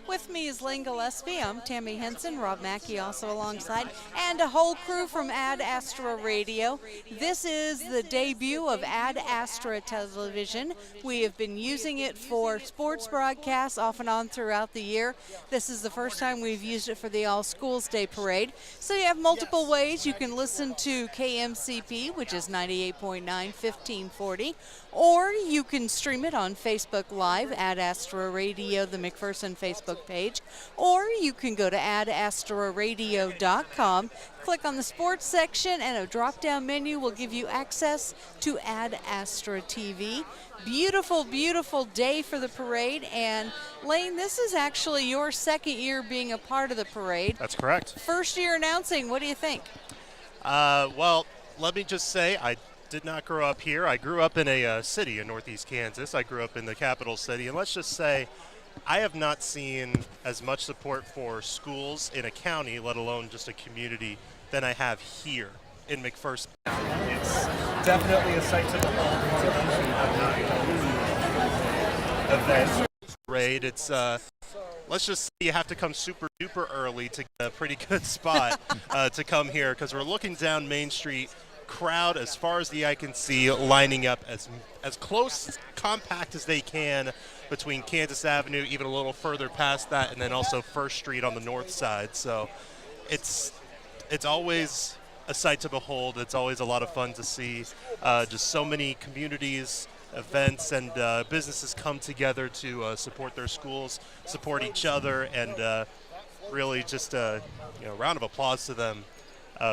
With me is Lane Gillespie. I'm Tammy Henson, Rob Mackey also alongside, and a whole crew from Ad Astra Radio. This is the debut of Ad Astra Television. We have been using it for sports broadcasts off and on throughout the year. This is the first time we've used it for the All Schools Day Parade. So you have multiple ways. You can listen to KMCP, which is 98.9, 1540, or you can stream it on Facebook Live, Ad Astra Radio, the McPherson Facebook page, or you can go to adastraradio.com, click on the sports section, and a drop-down menu will give you access to Ad Astra TV. Beautiful, beautiful day for the parade, and Lane, this is actually your second year being a part of the parade. That's correct. First year announcing. What do you think? Well, let me just say I did not grow up here. I grew up in a city in northeast Kansas. I grew up in the capital city, and let's just say I have not seen as much support for schools in a county, let alone just a community, than I have here in McPherson. It's definitely a sight to behold. For those who have not event. Parade. It's let's just say you have to come super duper early to get a pretty good spot to come here, because we're looking down Main Street. Crowd as far as the eye can see, lining up as close, compact as they can between Kansas Avenue, even a little further past that, and then also First Street on the north side. So it's always a sight to behold. It's always a lot of fun to see. Just so many communities, events, and businesses come together to support their schools, support each other, and really just a round of applause to them.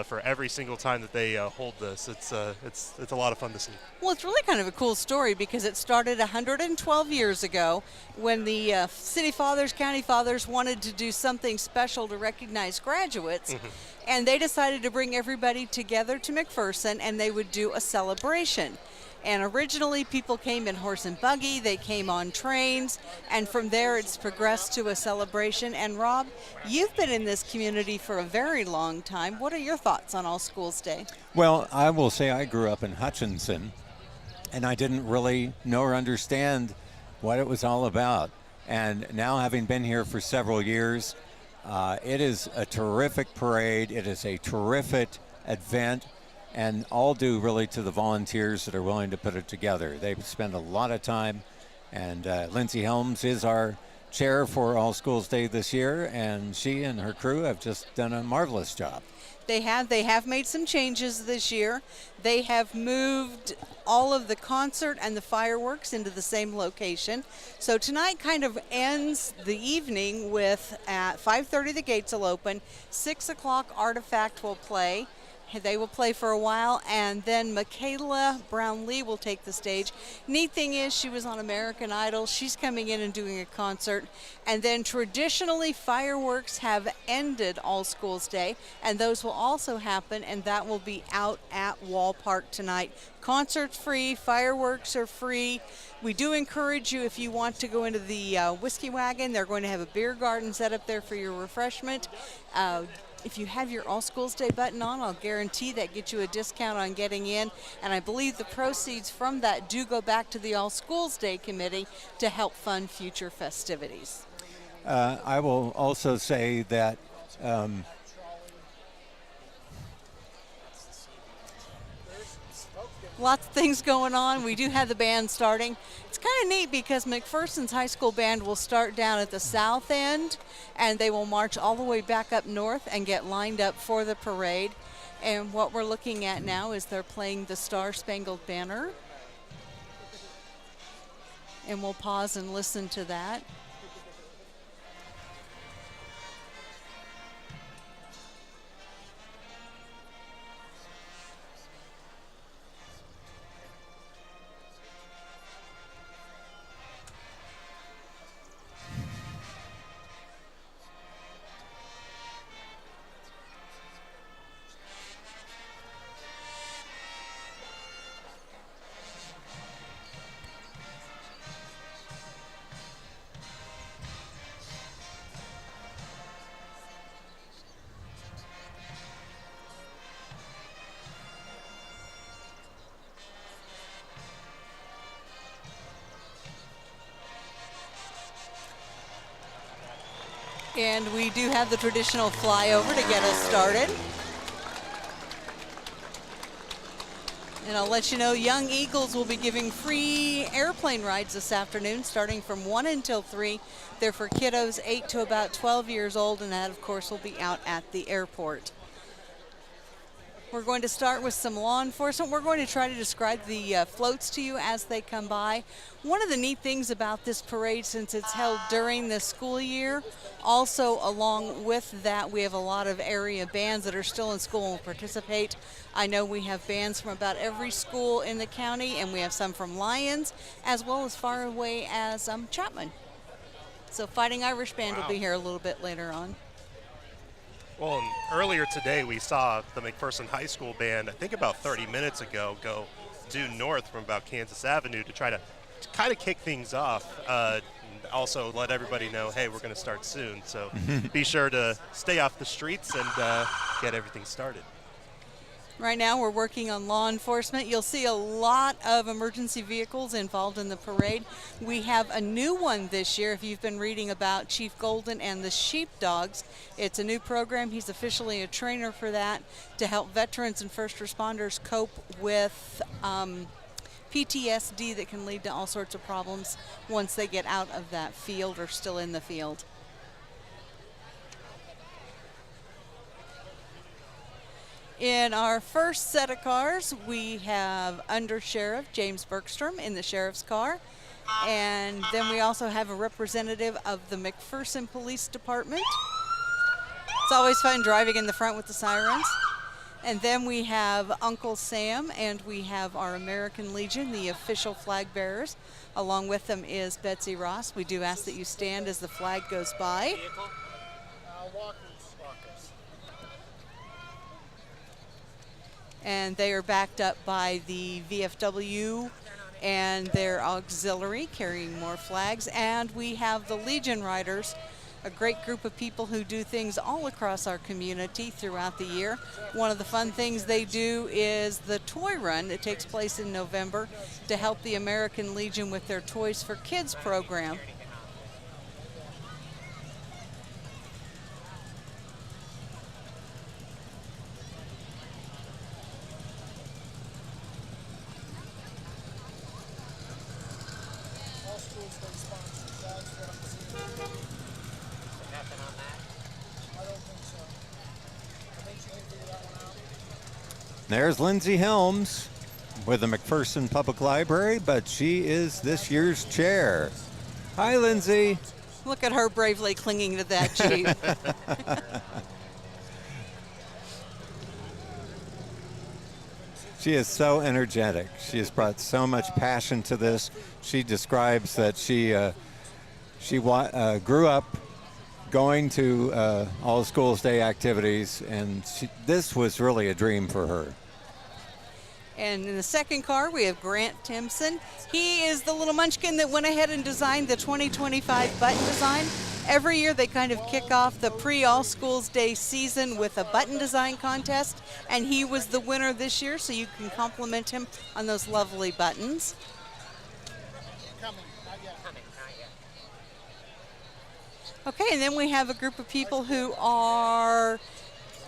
For every single time that they hold this. It's a lot of fun to see. Well, it's really kind of a cool story because it started 112 years ago when the city fathers, county fathers wanted to do something special to recognize graduates, and they decided to bring everybody together to McPherson, and they would do a celebration. And originally people came in horse and buggy, they came on trains, and from there it's progressed to a celebration. And Rob, you've been in this community for a very long time. What are your thoughts on All Schools Day? Well, I will say I grew up in Hutchinson, and I didn't really know or understand what it was all about. And now, having been here for several years, it is a terrific parade. It is a terrific event. And all due really to the volunteers that are willing to put it together. They've spent a lot of time, and Lindsay Helms is our chair for All Schools Day this year, and she and her crew have just done a marvelous job. They have made some changes this year. They have moved all of the concert and the fireworks into the same location. So tonight kind of ends the evening with at 5:30 the gates will open, 6 o'clock Artifact will play. They will play for a while, and then Michaela Brownlee will take the stage. Neat thing is, she was on American Idol. She's coming in and doing a concert. And then traditionally, fireworks have ended All Schools Day, and those will also happen, and that will be out at Wall Park tonight. Concerts free, fireworks are free. We do encourage you, if you want to go into the Whiskey Wagon, they're going to have a beer garden set up there for your refreshment. If you have your All Schools Day button on, I'll guarantee that gets you a discount on getting in. And I believe the proceeds from that do go back to the All Schools Day Committee to help fund future festivities. I will also say that lots of things going on. We do have the band starting. It's kind of neat because McPherson's high school band will start down at the south end, and they will march all the way back up north and get lined up for the parade. And what we're looking at now is they're playing the Star Spangled Banner. And we'll pause and listen to that. And we do have the traditional flyover to get us started. And I'll let you know, Young Eagles will be giving free airplane rides this afternoon, starting from 1 until 3. They're for kiddos 8 to about 12 years old, and that, of course, will be out at the airport. We're going to start with some law enforcement. We're going to try to describe the floats to you as they come by. One of the neat things about this parade, since it's held during the school year, also along with that, we have a lot of area bands that are still in school and will participate. I know we have bands from about every school in the county, and we have some from Lyons, as well as far away as Chapman. So Fighting Irish Band will be here a little bit later on. Well, and earlier today we saw the McPherson High School band, I think about 30 minutes ago, go due north from about Kansas Avenue to try to kind of kick things off. Also let everybody know, hey, we're going to start soon. So be sure to stay off the streets and get everything started. Right now we're working on law enforcement. You'll see a lot of emergency vehicles involved in the parade. We have a new one this year. If you've been reading about Chief Golden and the Sheepdogs, it's a new program. He's officially a trainer for that to help veterans and first responders cope with PTSD that can lead to all sorts of problems once they get out of that field or still in the field. In our first set of cars, we have Under Sheriff James Bergstrom in the sheriff's car. And then we also have a representative of the McPherson Police Department. It's always fun driving in the front with the sirens. And then we have Uncle Sam, and we have our American Legion, the official flag bearers. Along with them is Betsy Ross. We do ask that you stand as the flag goes by. And they are backed up by the VFW and their auxiliary carrying more flags. And we have the Legion Riders, a great group of people who do things all across our community throughout the year. One of the fun things they do is the toy run that takes place in November to help the American Legion with their Toys for Kids program. There's Lindsay Helms with the McPherson Public Library, but she is this year's chair. Hi, Lindsay. Look at her bravely clinging to that Jeep. She is so energetic. She has brought so much passion to this. She describes that she grew up going to all schools day activities, and this was really a dream for her. And in the second car, we have Grant Timpson. He is the little munchkin that went ahead and designed the 2025 button design. Every year they kind of kick off the pre-All Schools Day season with a button design contest, and he was the winner this year, so you can compliment him on those lovely buttons. Okay, and then we have a group of people who are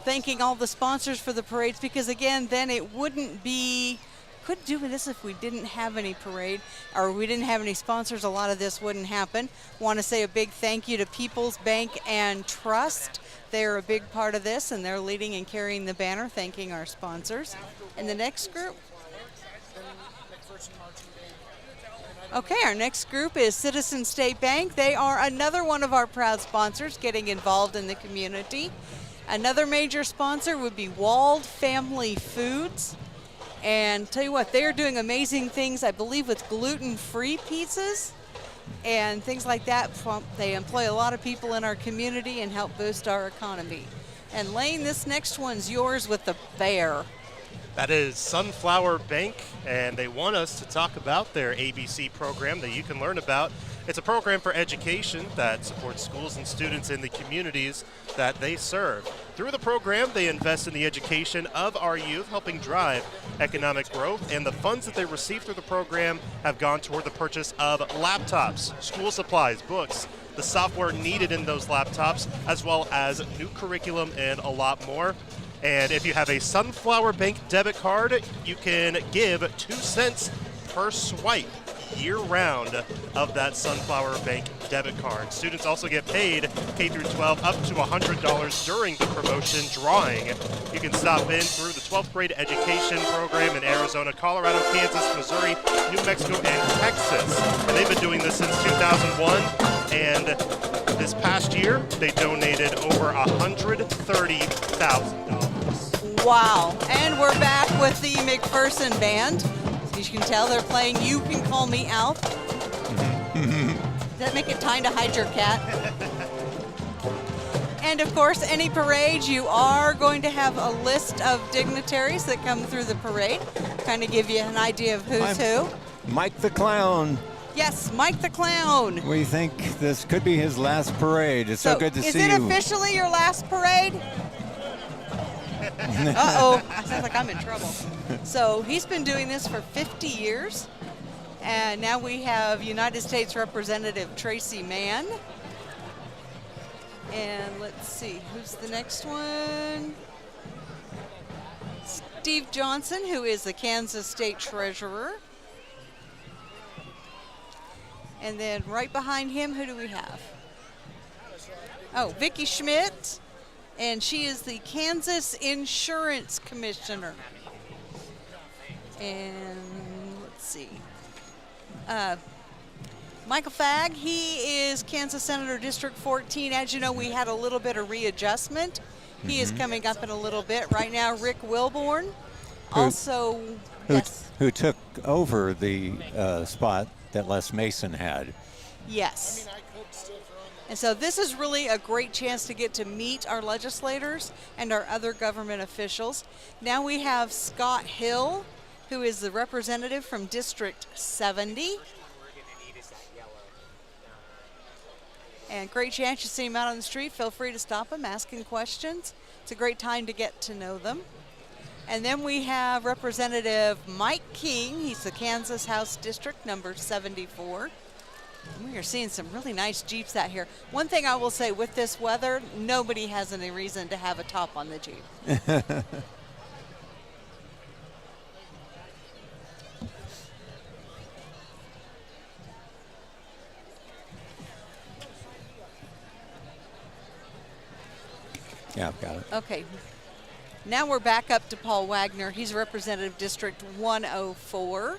thanking all the sponsors for the parades, because again, then it couldn't do this if we didn't have any parade or we didn't have any sponsors. A lot of this wouldn't happen. Want to say a big thank you to People's Bank and Trust. They're a big part of this, and they're leading and carrying the banner, thanking our sponsors. And the next group. Okay, our next group is Citizen State Bank. They are another one of our proud sponsors getting involved in the community. Another major sponsor would be Walled Family Foods. And tell you what, they're doing amazing things, I believe, with gluten-free pizzas and things like that. They employ a lot of people in our community and help boost our economy. And Lane, this next one's yours with the bear. That is Sunflower Bank, and they want us to talk about their ABC program that you can learn about. It's a program for education that supports schools and students in the communities that they serve. Through the program, they invest in the education of our youth, helping drive economic growth, and the funds that they receive through the program have gone toward the purchase of laptops, school supplies, books, the software needed in those laptops, as well as new curriculum and a lot more. And if you have a Sunflower Bank debit card, you can give 2 cents per swipe year-round of that Sunflower Bank debit card. Students also get paid K through 12 up to $100 during the promotion drawing. You can stop in through the 12th grade education program in Arizona, Colorado, Kansas, Missouri, New Mexico, and Texas. And they've been doing this since 2001, and this past year they donated over $130,000. Wow. And we're back with the McPherson Band. As you can tell, they're playing You Can Call Me Alf. Does that make it time to hide your cat? And of course, any parade, you are going to have a list of dignitaries that come through the parade, kind of give you an idea of who's who. Mike the Clown. Yes, Mike the Clown. We think this could be his last parade. It's so good to see you. Is it officially your last parade? Uh-oh, I sound like I'm in trouble. So he's been doing this for 50 years. And now we have United States Representative Tracy Mann. And let's see, who's the next one? Steve Johnson, who is the Kansas State Treasurer. And then right behind him, who do we have? Oh, Vicki Schmidt. And she is the Kansas Insurance Commissioner. And let's see. Michael Fagg, he is Kansas Senator District 14. As you know, we had a little bit of readjustment. He is coming up in a little bit. Right now, Rick Wilborn. Who took over the spot that Les Mason had. Yes. And so this is really a great chance to get to meet our legislators and our other government officials. Now we have Scott Hill, who is the representative from District 70. And great chance you see him out on the street. Feel free to stop him, ask him questions. It's a great time to get to know them. And then we have Representative Mike King. He's the Kansas House District number 74. We are seeing some really nice Jeeps out here. One thing I will say, with this weather, nobody has any reason to have a top on the Jeep. Yeah, I've got it. Okay. Now we're back up to Paul Wagner. He's Representative District 104.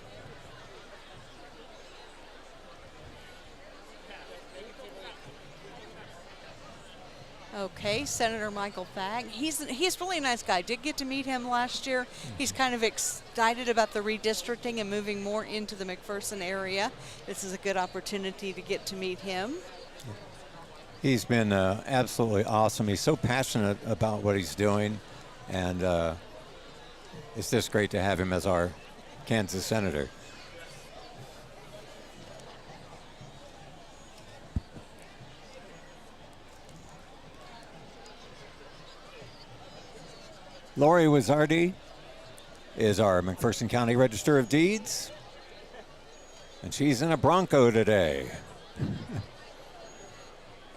Okay, Senator Michael Fagg. He's really a nice guy. Did get to meet him last year. He's kind of excited about the redistricting and moving more into the McPherson area. This is a good opportunity to get to meet him. He's been absolutely awesome. He's so passionate about what he's doing, and it's just great to have him as our Kansas senator. Lori Wizardi is our McPherson County Register of Deeds, and she's in a Bronco today.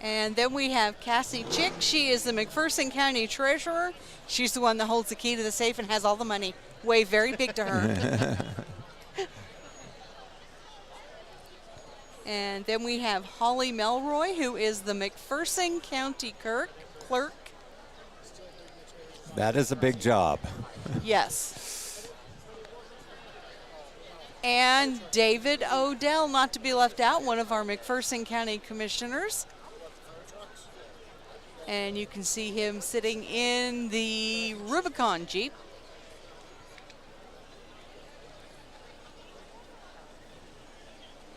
And then we have Cassie Chick. She is the McPherson County Treasurer. She's the one that holds the key to the safe and has all the money. Wave very big to her. And then we have Holly Melroy, who is the McPherson County Clerk. That is a big job. Yes. And David Odell, not to be left out, one of our McPherson County Commissioners. And you can see him sitting in the Rubicon Jeep.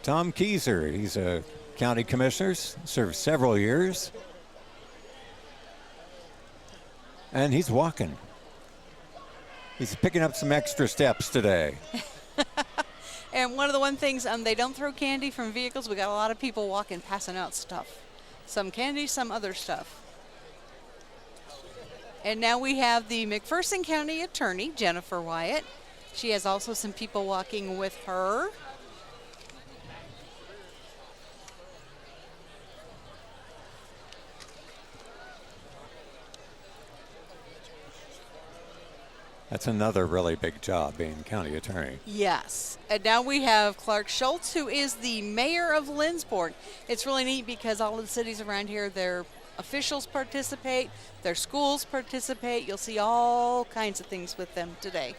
Tom Keyser, he's a county commissioner, served several years. And he's walking. He's picking up some extra steps today. And one of the things, they don't throw candy from vehicles. We got a lot of people walking, passing out stuff. Some candy, some other stuff. And now we have the McPherson County Attorney, Jennifer Wyatt. She has also some people walking with her. That's another really big job, being county attorney. Yes. And now we have Clark Schultz, who is the mayor of Linsport. It's really neat because all of the cities around here, their officials participate, their schools participate. You'll see all kinds of things with them today.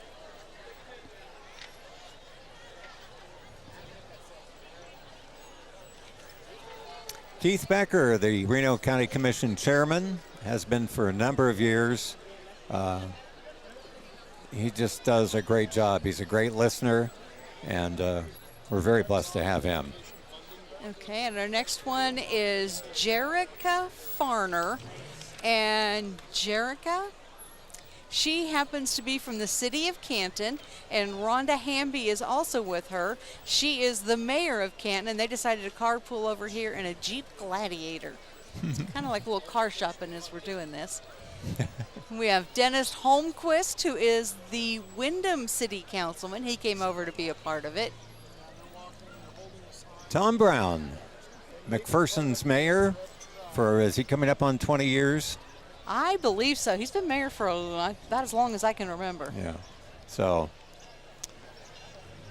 Keith Becker, the Reno County Commission chairman, has been for a number of years. He just does a great job. He's a great listener, and we're very blessed to have him. Okay, and our next one is Jerica Farner. And Jerica, she happens to be from the city of Canton, and Rhonda Hamby is also with her. She is the mayor of Canton, and they decided to carpool over here in a Jeep Gladiator. It's kind of like a little car shopping as we're doing this. We have Dennis Holmquist, who is the Windham City Councilman. He came over to be a part of it. Tom Brown, McPherson's mayor is he coming up on 20 years? I believe so. He's been mayor for about as long as I can remember. Yeah. So.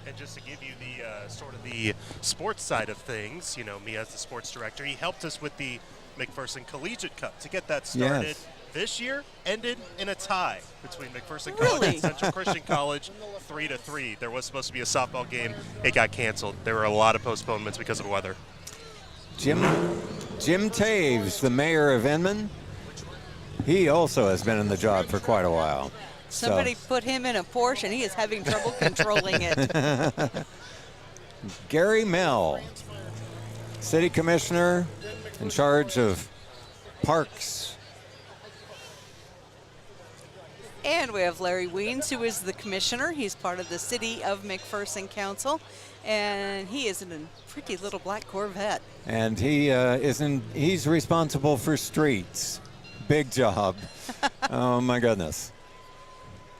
And just to give you the sort of the sports side of things, you know, me as the sports director, he helped us with the McPherson Collegiate Cup to get that started. Yes. This year ended in a tie between McPherson College and Central Christian College, 3-3. There was supposed to be a softball game. It got canceled. There were a lot of postponements because of weather. Jim Taves, the mayor of Inman, he also has been in the job for quite a while. Somebody put him in a Porsche, and he is having trouble controlling it. Gary Mell, city commissioner in charge of parks. And we have Larry Weens, who is the commissioner. He's part of the City of McPherson Council, and he is in a pretty little black Corvette. And he's responsible for streets. Big job. Oh my goodness.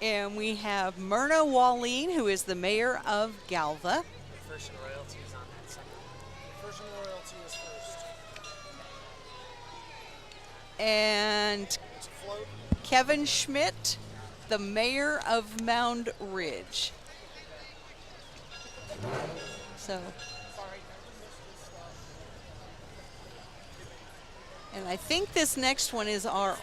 And we have Myrna Walleen, who is the mayor of Galva. McPherson Royalty is on that side. McPherson Royalty is first. And Kevin Schmidt, the mayor of Mound Ridge. So, and I think this next one is our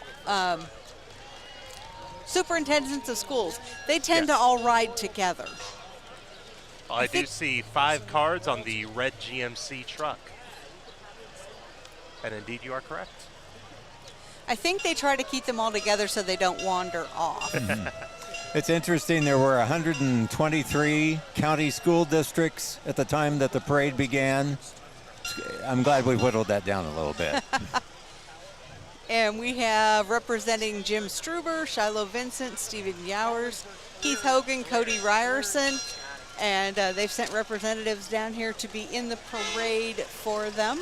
superintendents of schools. They tend to all ride together. Well, I do see 5 cards on the red GMC truck. And indeed, you are correct. I think they try to keep them all together so they don't wander off. It's interesting, there were 123 county school districts at the time that the parade began. I'm glad we whittled that down a little bit. And we have representing Jim Struber, Shiloh Vincent, Stephen Yowers, Keith Hogan, Cody Ryerson, and they've sent representatives down here to be in the parade for them.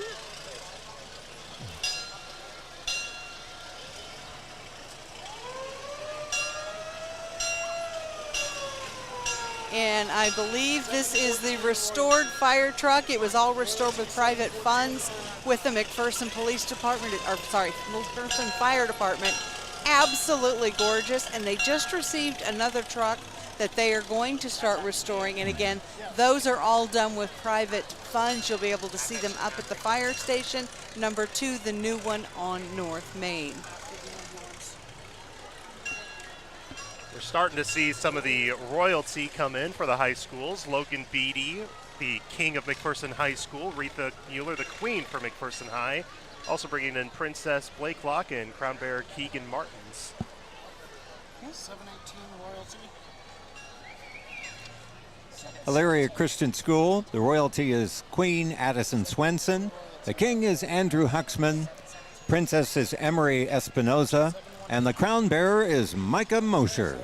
And I believe this is the restored fire truck. It was all restored with private funds with the McPherson Police Department, McPherson Fire Department. Absolutely gorgeous. And they just received another truck that they are going to start restoring. And again, those are all done with private funds. You'll be able to see them up at the fire station. Number 2, the new one on North Main. We're starting to see some of the royalty come in for the high schools. Logan Beatty, the king of McPherson High School. Retha Mueller, the queen for McPherson High. Also bringing in Princess Blakelock and Crown Bearer Keegan Martins. 718 royalty. Elyria Christian School, the royalty is Queen Addison Swenson. The king is Andrew Huxman. Princess is Emery Espinoza. And the crown bearer is Micah Mosher.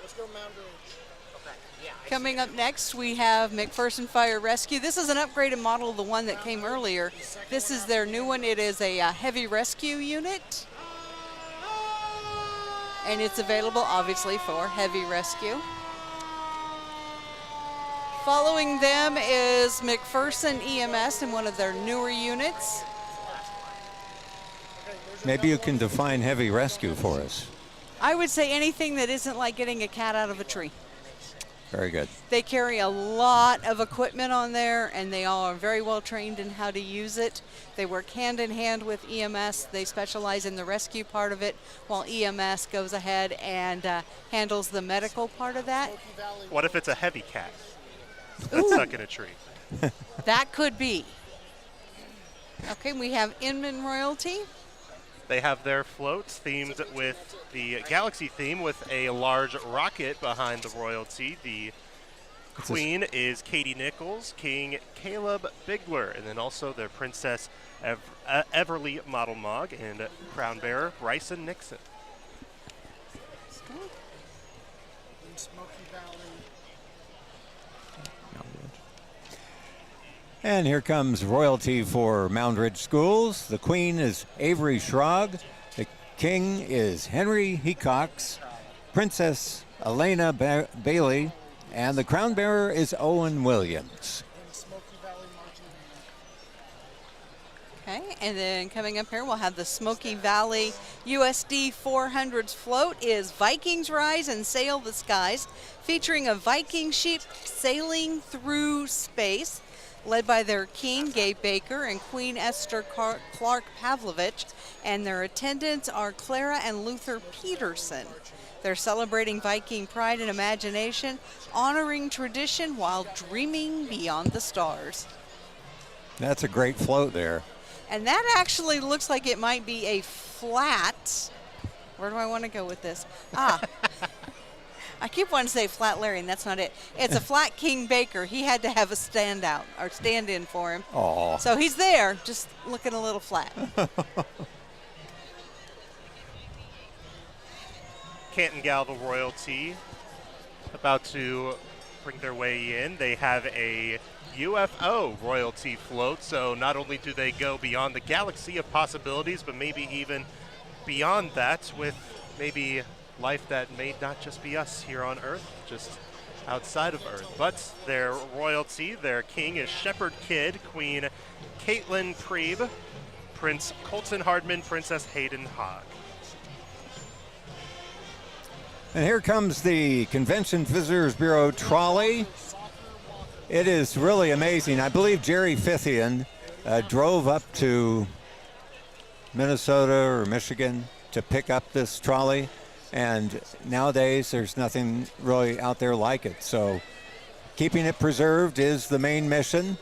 Let's go Mound Ridge. Coming up next, we have McPherson Fire Rescue. This is an upgraded model of the one that came earlier. This is their new one. It is a heavy rescue unit. And it's available, obviously, for heavy rescue. Following them is McPherson EMS in one of their newer units. Maybe you can define heavy rescue for us. I would say anything that isn't like getting a cat out of a tree. Very good. They carry a lot of equipment on there, and they all are very well trained in how to use it. They work hand in hand with EMS. They specialize in the rescue part of it, while EMS goes ahead and handles the medical part of that. What if it's a heavy cat that's stuck in a tree? That could be. Okay, we have Inman Royalty. They have their floats themed with the Galaxy theme with a large rocket behind the royalty. The queen is Katie Nichols, King Caleb Bigler, and then also their Princess Everly Model Mog and crown bearer Bryson Nixon. In Smoky Valley. And here comes royalty for Mound Ridge Schools. The queen is Avery Schrog. The king is Henry Hecox. Princess Elena Bailey. And the crown bearer is Owen Williams. In Smoky Valley Marching Band. Okay, and then coming up here, we'll have the Smoky Valley USD 400s float is Vikings Rise and Sail the Skies, featuring a Viking ship sailing through space, led by their king, Gabe Baker, and Queen Esther Clark Pavlovich, and their attendants are Clara and Luther Peterson. They're celebrating Viking pride and imagination, honoring tradition while dreaming beyond the stars. That's a great float there. And that actually looks like it might be a flat. Where do I want to go with this? I keep wanting to say flat Larry, and that's not it. It's a flat King Baker. He had to have a standout or stand-in for him. Aw. So he's there, just looking a little flat. Canton Galva royalty about to bring their way in. They have a UFO royalty float, so not only do they go beyond the galaxy of possibilities, but maybe even beyond that with maybe life that may not just be us here on Earth, just outside of Earth. But their royalty, their king is Shepherd Kidd, Queen Caitlin Priebe, Prince Colton Hardman, Princess Hayden Hogg. And here comes the Convention Visitors Bureau trolley. It is really amazing. I believe Jerry Fithian drove up to Minnesota or Michigan to pick up this trolley. And nowadays, there's nothing really out there like it. So keeping it preserved is the main mission.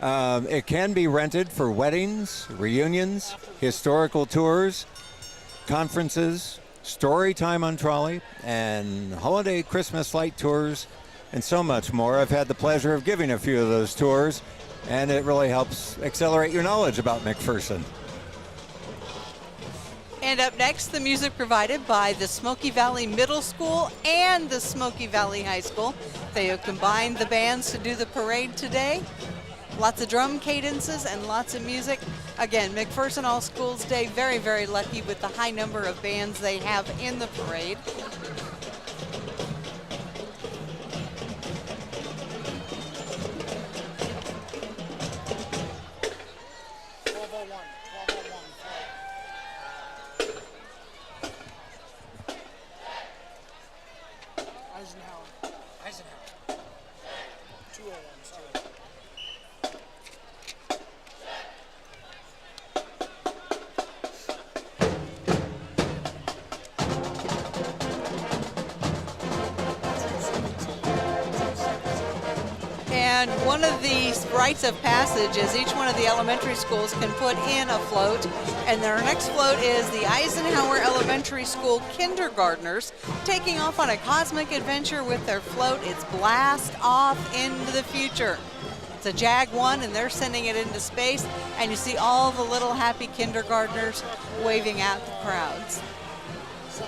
It can be rented for weddings, reunions, historical tours, conferences, story time on trolley, and holiday Christmas light tours, and so much more. I've had the pleasure of giving a few of those tours, and it really helps accelerate your knowledge about McPherson. And up next, the music provided by the Smoky Valley Middle School and the Smoky Valley High School. They have combined the bands to do the parade today. Lots of drum cadences and lots of music. Again, McPherson All Schools Day, very, very lucky with the high number of bands they have in the parade. Eisenhower. 201, sorry. And one of these rites of passage is each one of the elementary schools can put in a float. And their next float is the Eisenhower Elementary School kindergartners taking off on a cosmic adventure with their float. It's blast off into the future. It's a Jag 1 and they're sending it into space. And you see all the little happy kindergartners waving at the crowds. Some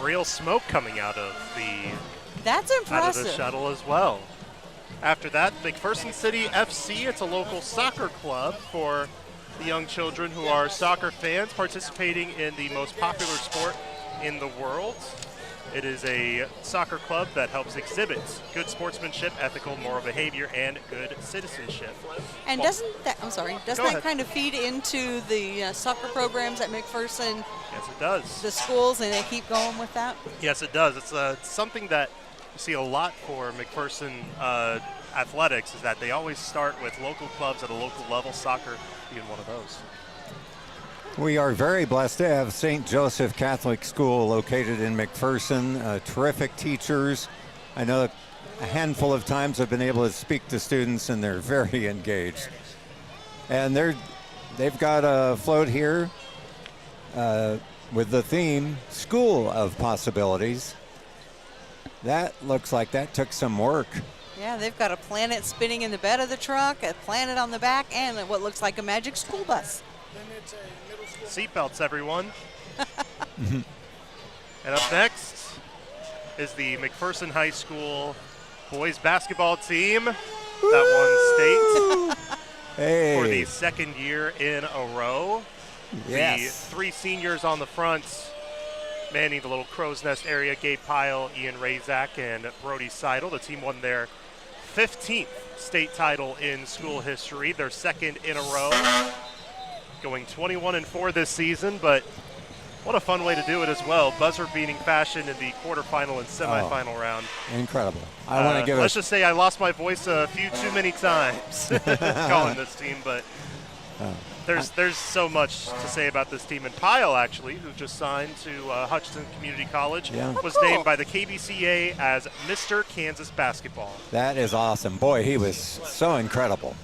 real smoke coming out of the That's impressive. shuttle as well. After that, McPherson City FC, it's a local soccer club for the young children who are soccer fans participating in the most popular sport in the world. It is a soccer club that helps exhibit good sportsmanship, ethical moral behavior, and good citizenship. And doesn't that, I'm sorry, doesn't Go that ahead. kind of feed into the soccer programs at McPherson, Yes, it does. the schools, and they keep going with that? Yes, it does. It's something that you see a lot for McPherson athletics is that they always start with local clubs at a local level, soccer being one of those. We are very blessed to have St. Joseph Catholic School located in McPherson. Terrific teachers. I know a handful of times I've been able to speak to students, and they're very engaged. And they've got a float here with the theme School of Possibilities. That looks like that took some work. Yeah, they've got a planet spinning in the bed of the truck, a planet on the back, and what looks like a magic school bus. Then it's a middle school. Seatbelts, everyone. And up next is the McPherson High School boys basketball team that won state Hey. for the second year in a row. Yes. The 3 seniors on the front manning the little crow's nest area: Gabe Pyle, Ian Razak, and Brody Seidel. The team won their 15th state title in school history, their second in a row, going 21-4 this season, but what a fun way to do it as well. Buzzer beating fashion in the quarterfinal and semifinal round. Incredible. I want to give Let's just say I lost my voice a few too many times calling this team, but there's so much to say about this team. And Pyle, actually, who just signed to Hutchinson Community College, Yeah. was Oh, cool. named by the KBCA as Mr. Kansas Basketball. That is awesome. Boy, he was so incredible.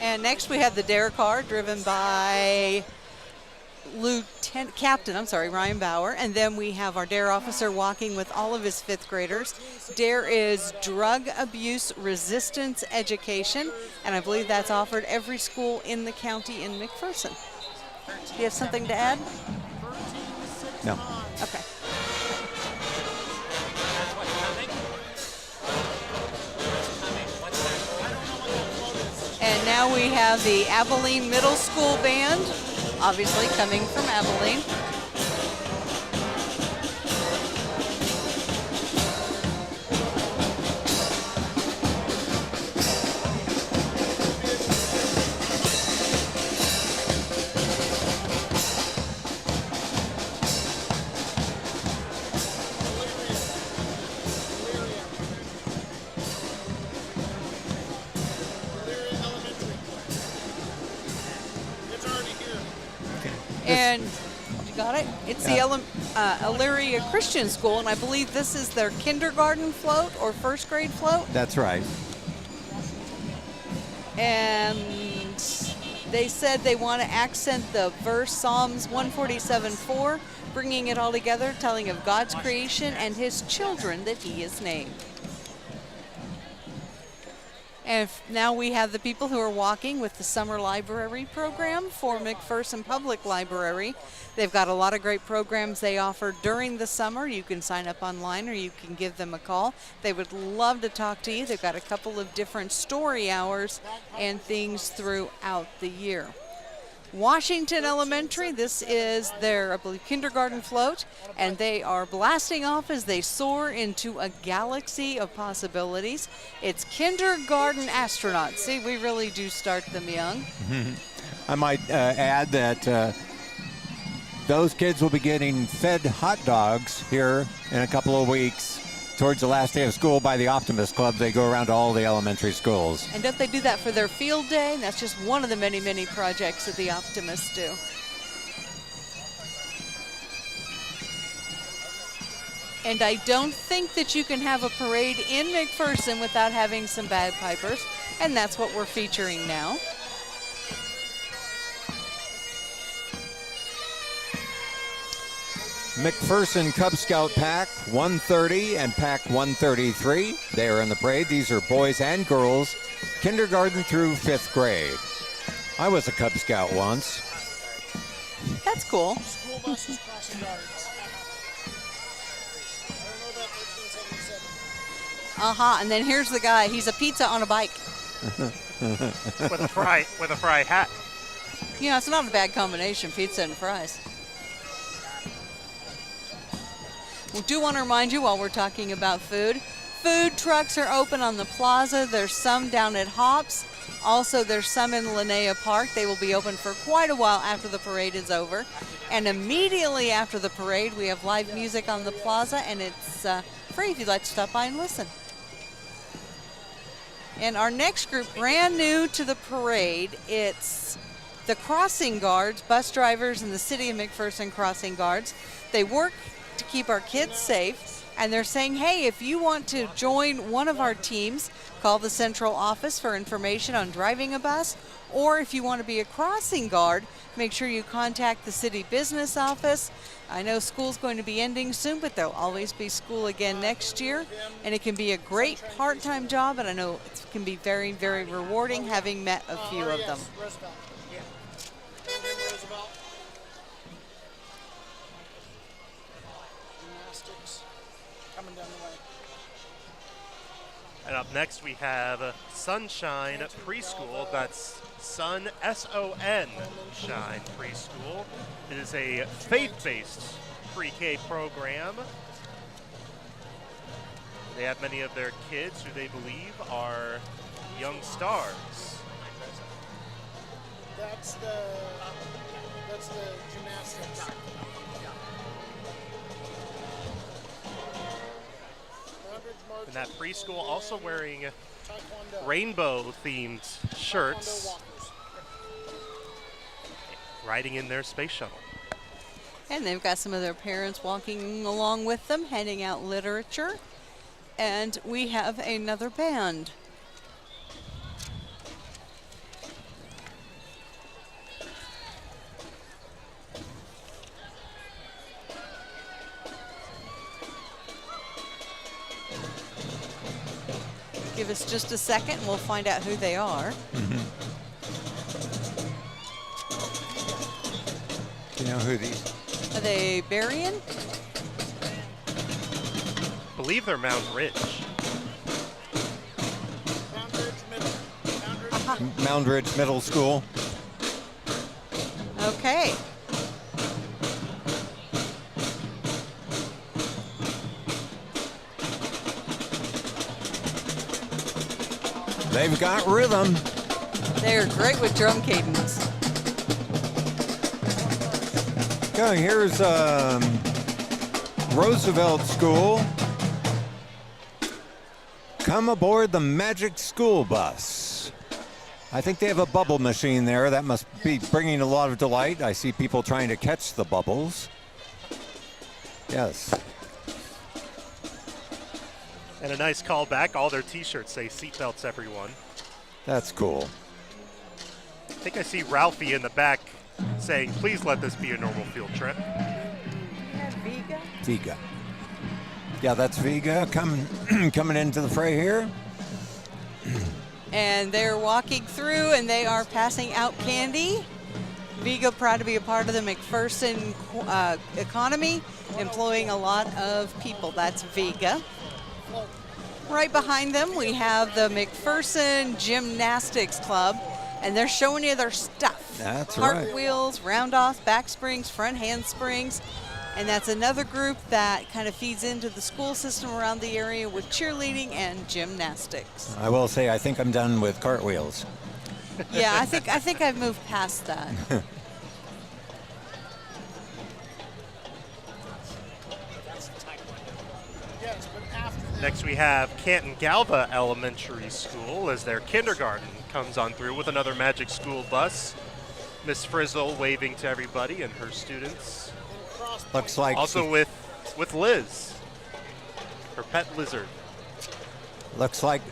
And next we have the dare car driven by Ryan Bauer. And then we have our dare officer walking with all of his 5th graders. Dare is drug abuse resistance education, and I believe that's offered every school in the county in McPherson. Do you have something to add? No. Okay. And now we have the Abilene Middle School Band, obviously coming from Abilene. It's already here. And you got it? It's the Elyria Christian School, and I believe this is their kindergarten float or 1st grade float. That's right. And they said they want to accent the verse Psalms 147:4, bringing it all together, telling of God's creation and his children that he is named. And now we have the people who are walking with the summer library program for McPherson Public Library. They've got a lot of great programs they offer during the summer. You can sign up online or you can give them a call. They would love to talk to you. They've got a couple of different story hours and things throughout the year. Washington Elementary, this is their, I believe, kindergarten float, and they are blasting off as they soar into a galaxy of possibilities. It's kindergarten astronauts. See, we really do start them young. I might add that those kids will be getting fed hot dogs here in a couple of weeks towards the last day of school by the Optimist Club. They go around to all the elementary schools. And don't they do that for their field day? That's just one of the many, many projects that the Optimists do. And I don't think that you can have a parade in McPherson without having some bagpipers, and that's what we're featuring now. McPherson Cub Scout Pack 130 and Pack 133. They are in the parade. These are boys and girls, kindergarten through 5th grade. I was a Cub Scout once. That's cool. School buses crossing guards. I don't know about 1377. And then here's the guy. He's a pizza on a bike. with a fry hat. You know, it's not a bad combination, pizza and fries. We do want to remind you while we're talking about food, food trucks are open on the plaza. There's some down at Hops. Also, there's some in Linnea Park. They will be open for quite a while after the parade is over. And immediately after the parade, we have live music on the plaza, and it's free if you'd like to stop by and listen. And our next group, brand new to the parade, it's the crossing guards, bus drivers in the City of McPherson crossing guards. They work to keep our kids safe, and they're saying, hey, if you want to join one of our teams, call the central office for information on driving a bus, or if you want to be a crossing guard, make sure you contact the city business office. I know school's going to be ending soon, but there'll always be school again next year, and it can be a great part-time job, and I know it can be very, very rewarding, having met a few of them. Roosevelt. Yeah. Roosevelt. Gymnastics coming down the way. And up next we have Sunshine Preschool. That's Sun, S-O-N, Shine Preschool. It is a faith-based pre-K program. They have many of their kids who they believe are young stars. That's the gymnastics. And that preschool also wearing Taekwondo. rainbow-themed shirts, Taekwondo walkers. riding in their space shuttle. And they've got some of their parents walking along with them, handing out literature. And we have another band. Give us just a second and we'll find out who they are. Do you know who these? Are they Berrien? Believe they're Mound Ridge. Mound Ridge Middle School. Okay. They've got rhythm. They're great with drum cadence. Okay, here's Roosevelt School. Come aboard the Magic School Bus. I think they have a bubble machine there. That must be bringing a lot of delight. I see people trying to catch the bubbles. Yes. And a nice callback. All their t-shirts say seatbelts, everyone. That's cool. I think I see Ralphie in the back saying, please let this be a normal field trip. Vega? Vega. Yeah, that's Vega coming into the fray here. And they're walking through and they are passing out candy. Vega proud to be a part of the McPherson economy, employing a lot of people. That's Vega. Right behind them, we have the McPherson Gymnastics Club, and they're showing you their stuff. That's right. Cartwheels, round-offs, back springs, front handsprings. And that's another group that kind of feeds into the school system around the area with cheerleading and gymnastics. I will say, I think I'm done with cartwheels. Yeah, I think I've moved past that. Yes, but after that. Next we have Canton Galva Elementary School as their kindergarten comes on through with another Magic School bus. Miss Frizzle waving to everybody and her students. Looks like Also with Liz, her pet lizard. looks like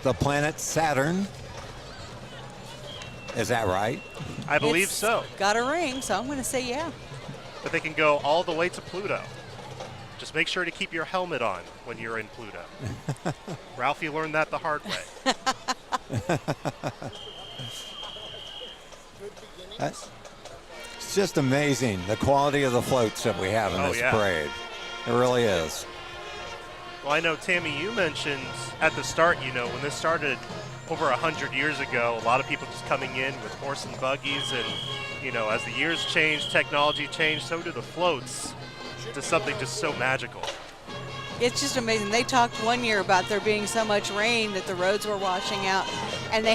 the planet Saturn. Is that right? I believe It's so. Got a ring, so I'm going to say yeah. But they can go all the way to Pluto. Just make sure to keep your helmet on when you're in Pluto. Ralphie learned that the hard way. It's just amazing, the quality of the floats that we have in Oh, this yeah. parade. It really is. Well, I know, Tammy, you mentioned at the start, when this started over 100 years ago, a lot of people just coming in with horse and buggies, and, as the years changed, technology changed, so do the floats. to something just so magical. It's just amazing. They talked one year about there being so much rain that the roads were washing out, and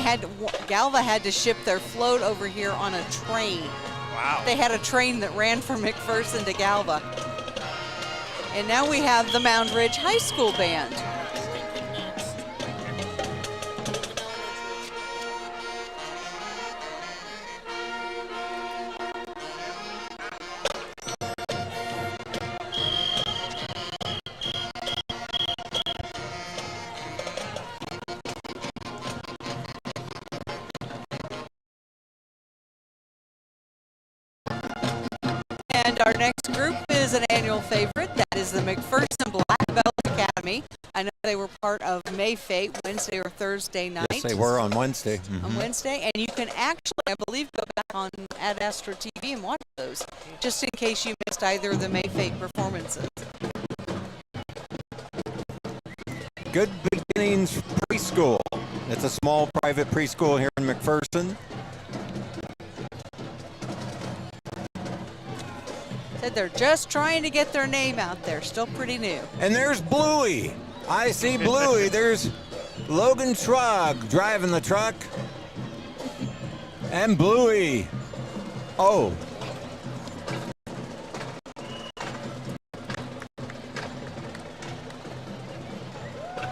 Galva had to ship their float over here on a train. Wow. They had a train that ran from McPherson to Galva. And now we have the Mound Ridge High School Band. And our next group is an annual favorite. That is the McPherson Black Belt Academy. I know they were part of May Fate Wednesday or Thursday night. Yes, they were on Wednesday. Mm-hmm. On Wednesday, and you can actually, I believe, go back on at Astro TV and watch those, just in case you missed either of the May Fate performances. Good Beginnings Preschool. It's a small private preschool here in McPherson. Said they're just trying to get their name out there. Still pretty new. And there's Bluey. I see Bluey. There's Logan Trug driving the truck. And Bluey. Oh.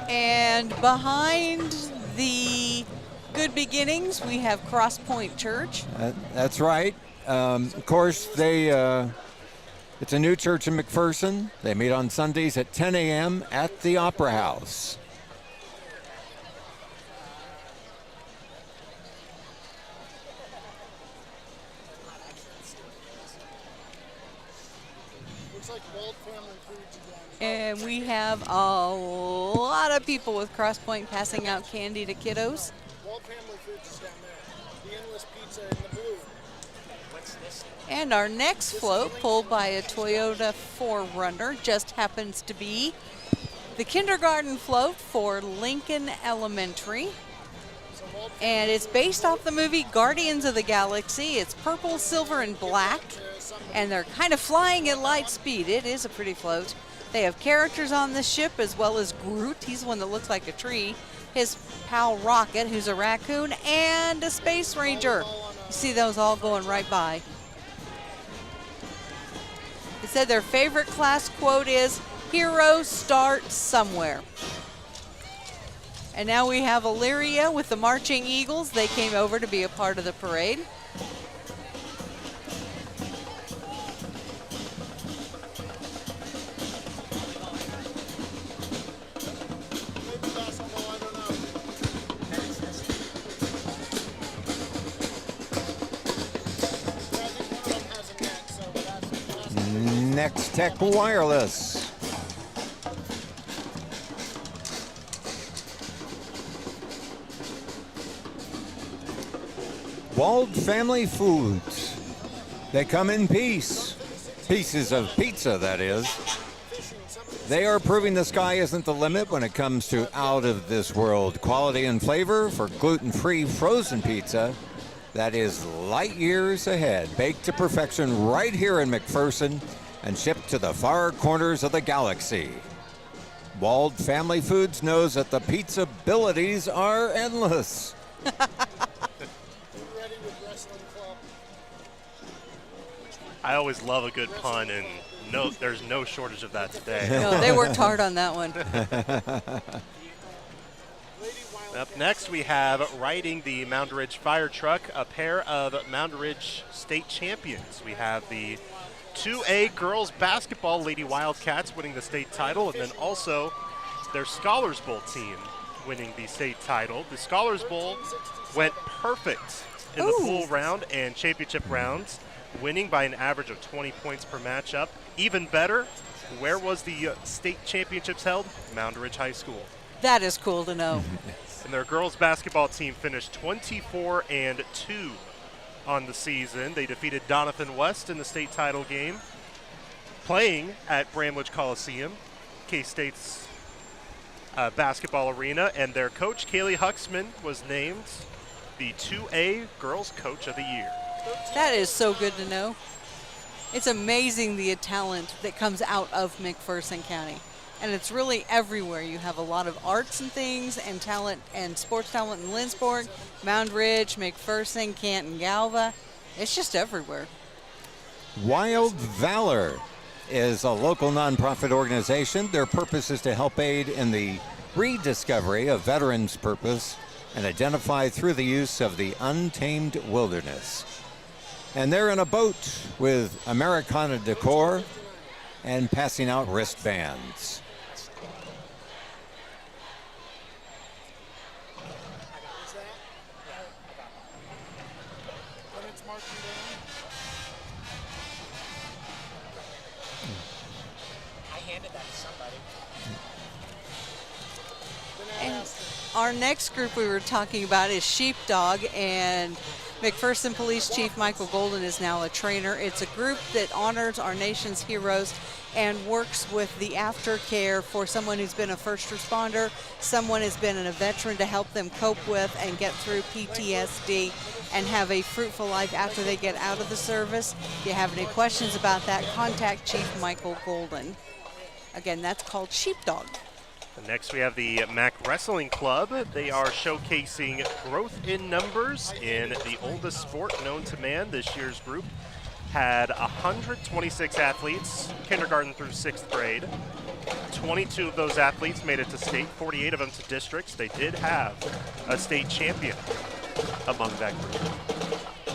And behind the Good Beginnings, we have Cross Point Church. That's right. Of course, it's a new church in McPherson. They meet on Sundays at 10 a.m. at the Opera House. Looks like Wald Family Foods again. And we have a lot of people with Cross Point passing out candy to kiddos. Wald Family Foods is down there. The Endless Pizza in the blue. And our next float, pulled by a Toyota 4Runner, just happens to be the kindergarten float for Lincoln Elementary. And it's based off the movie Guardians of the Galaxy. It's purple, silver, and black. And they're kind of flying at light speed. It is a pretty float. They have characters on the ship as well as Groot. He's the one that looks like a tree. His pal Rocket, who's a raccoon, and a Space Ranger. You see those all going right by. It said their favorite class quote is, "Heroes start somewhere." And now we have Illyria with the Marching Eagles. They came over to be a part of the parade. Maybe basketball, I don't know. Yeah, I think one of them has a net, so that's Next Tech Wireless. Wald Family Foods. They come in peace. Pieces of pizza, that is. They are proving the sky isn't the limit when it comes to out of this world quality and flavor for gluten-free frozen pizza. That is light years ahead, baked to perfection right here in McPherson and shipped to the far corners of the galaxy. Wald Family Foods knows that the pizza abilities are endless. Be ready with Wrestling Club. I always love a good pun, and no, there's no shortage of that today. No, they worked hard on that one. Up next, we have riding the Mound Ridge Fire Truck, a pair of Mound Ridge state champions. We have the 2A girls basketball Lady Wildcats winning the state title, and then also their Scholars Bowl team winning the state title. The Scholars Bowl went perfect in the pool round and championship rounds, winning by an average of 20 points per matchup. Even better, where was the state championships held? Mound Ridge High School. That is cool to know. And their girls basketball team finished 24-2 on the season. They defeated Doniphan West in the state title game, playing at Bramlage Coliseum, K-State's basketball arena, and their coach, Kaylee Huxman, was named the 2A Girls Coach of the Year. That is so good to know. It's amazing the talent that comes out of McPherson County. And it's really everywhere. You have a lot of arts and things and talent and sports talent in Linsport, Mound Ridge, McPherson, Canton, Galva. It's just everywhere. Wild Valor is a local nonprofit organization. Their purpose is to help aid in the rediscovery of veterans' purpose and identify through the use of the untamed wilderness. And they're in a boat with Americana decor and passing out wristbands. Is that? When it's marking down? I handed that to somebody. And our next group we were talking about is Sheepdog, and McPherson Police Chief Michael Golden is now a trainer. It's a group that honors our nation's heroes and works with the aftercare for someone who's been a first responder, someone who's been a veteran, to help them cope with and get through PTSD and have a fruitful life after they get out of the service. If you have any questions about that, contact Chief Michael Golden. Again, that's called Sheepdog. Next, we have the Mac Wrestling Club. They are showcasing growth in numbers in the oldest sport known to man. This year's group had 126 athletes, kindergarten through 6th grade. 22 of those athletes made it to state, 48 of them to districts. They did have a state champion among that group.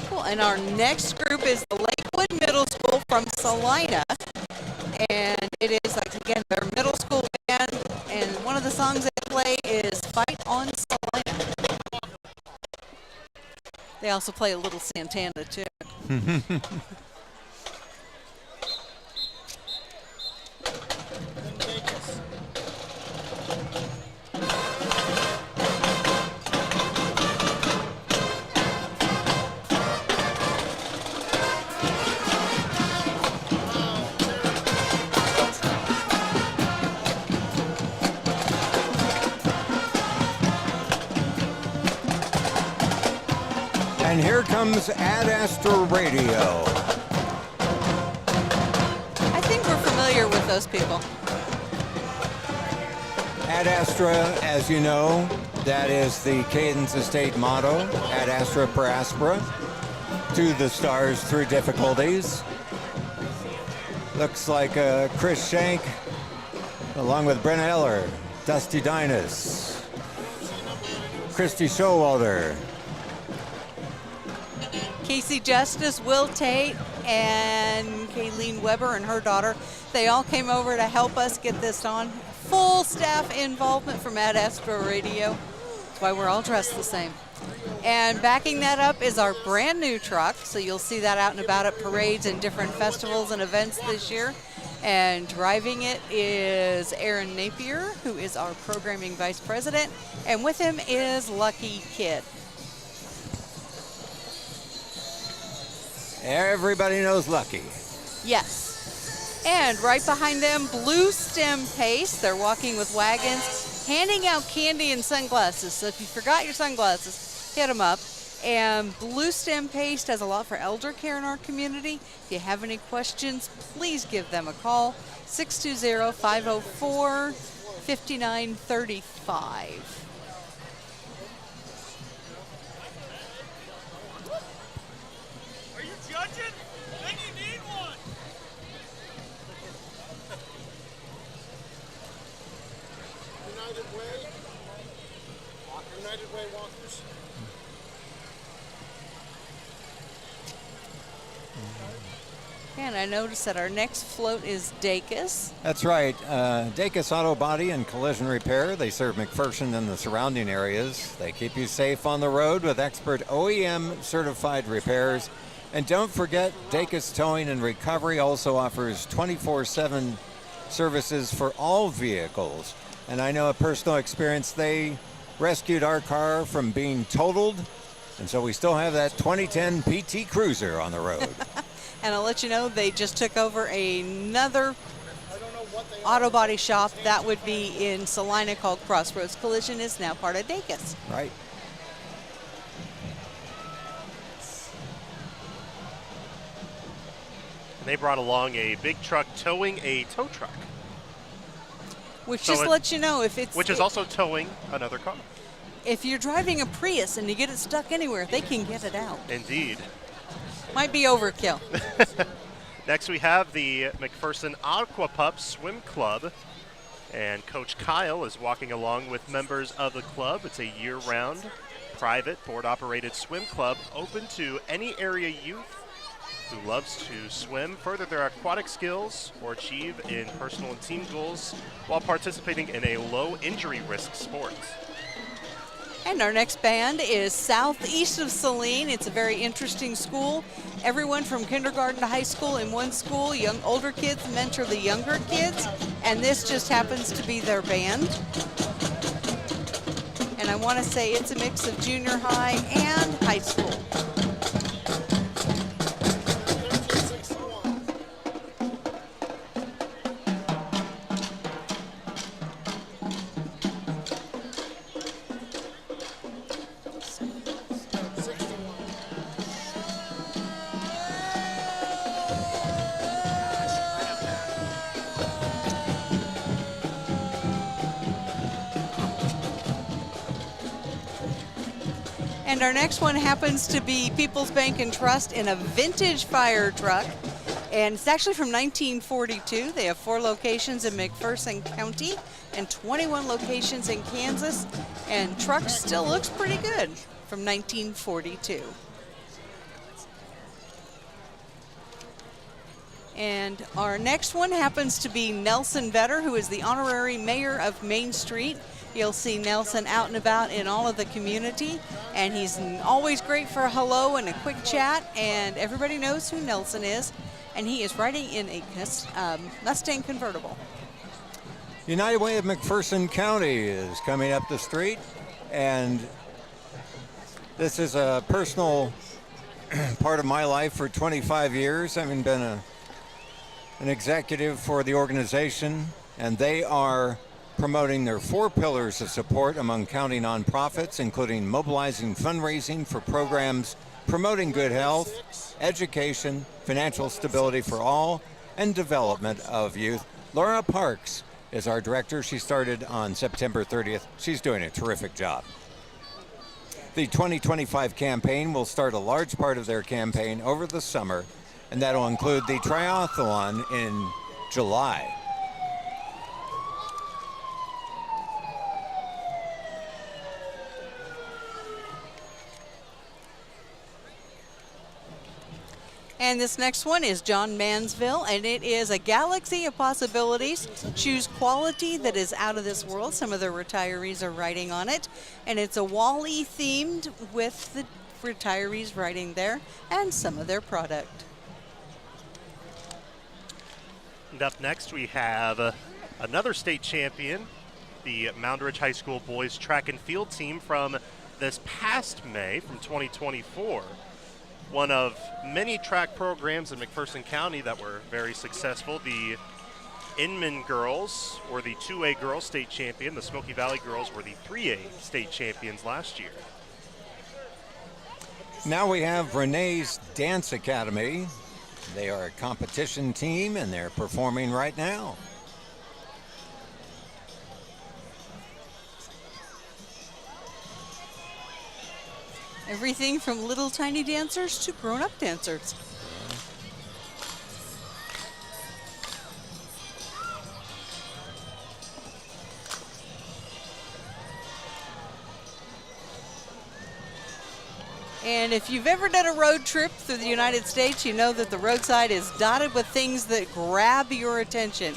Cool, and our next group is the Lakewood Middle School from Salina. And it is, like, again, their middle school band, and one of the songs they play is Fight on Salina. They also play a little Santana, too. And here comes Ad Astra Radio. I think we're familiar with those people. Ad Astra, as you know, that is the Cadence Estate motto, Ad Astra per Aspera, to the stars through difficulties. Looks like Chris Shank, along with Brenna Eller, Dusty Dinas, Christy Showalter, Casey Justice, Will Tate, and Kayleen Weber and her daughter. They all came over to help us get this on. Full staff involvement from Ad Astra Radio. That's why we're all dressed the same. And backing that up is our brand new truck. So you'll see that out and about at parades and different festivals and events this year. And driving it is Aaron Napier, who is our programming vice president. And with him is Lucky Kid. Everybody knows Lucky. Yes. And right behind them, Blue Stem Paste. They're walking with wagons, handing out candy and sunglasses. So if you forgot your sunglasses, hit them up. And Blue Stem Paste has a lot for elder care in our community. If you have any questions, please give them a call, 620-504-5935. Judging? Then you need one. United Way. United Way walkers. And I noticed that our next float is Dacus. That's right. Dacus Auto Body and Collision Repair. They serve McPherson and the surrounding areas. They keep you safe on the road with expert OEM certified repairs. And don't forget, Dacus Towing and Recovery also offers 24/7 services for all vehicles. And I know a personal experience, they rescued our car from being totaled. And so we still have that 2010 PT Cruiser on the road. And I'll let you know, they just took over another auto body shop that would be in Salina called Crossroads Collision, is now part of Dacus. Right. And they brought along a big truck towing a tow truck, Which So just it- lets you know if it's which is also towing another car. if you're driving a Prius and you get it stuck anywhere, they can get it out. Indeed. Might be overkill. Next, we have the McPherson Aqua Pup Swim Club. And Coach Kyle is walking along with members of the club. It's a year-round, private, board-operated swim club open to any area youth who loves to swim, further their aquatic skills, or achieve in personal and team goals while participating in a low-injury risk sport. And our next band is southeast of Saline. It's a very interesting school. Everyone from kindergarten to high school in one school. Older kids mentor the younger kids, and this just happens to be their band. And I want to say it's a mix of junior high and high school. And our next one happens to be People's Bank and Trust in a vintage fire truck. And it's actually from 1942. They have 4 locations in McPherson County and 21 locations in Kansas. And truck still looks pretty good from 1942. And our next one happens to be Nelson Vetter, who is the honorary mayor of Main Street. You'll see Nelson out and about in all of the community, and he's always great for a hello and a quick chat, and everybody knows who Nelson is, and he is riding in a Mustang convertible. United Way of McPherson County is coming up the street, and this is a personal part of my life for 25 years. I've been an executive for the organization, and they are promoting their 4 pillars of support among county nonprofits, including mobilizing fundraising for programs promoting good health, education, financial stability for all, and development of youth. Laura Parks is our director. She started on September 30th. She's doing a terrific job. The 2025 campaign will start a large part of their campaign over the summer, and that'll include the triathlon in July. And this next one is John Mansville, and it is a galaxy of possibilities. Choose quality that is out of this world. Some of the retirees are writing on it, and it's a Wall-E themed with the retirees writing there and some of their product. And up next, we have another state champion, the Mound Ridge High School boys track and field team from this past May, from 2024. One of many track programs in McPherson County that were very successful. The Inman girls were the 2A girls state champion. The Smoky Valley girls were the 3A state champions last year. Now we have Renee's Dance Academy. They are a competition team, and they're performing right now. Everything from little tiny dancers to grown-up dancers. And if you've ever done a road trip through the United States, you know that the roadside is dotted with things that grab your attention.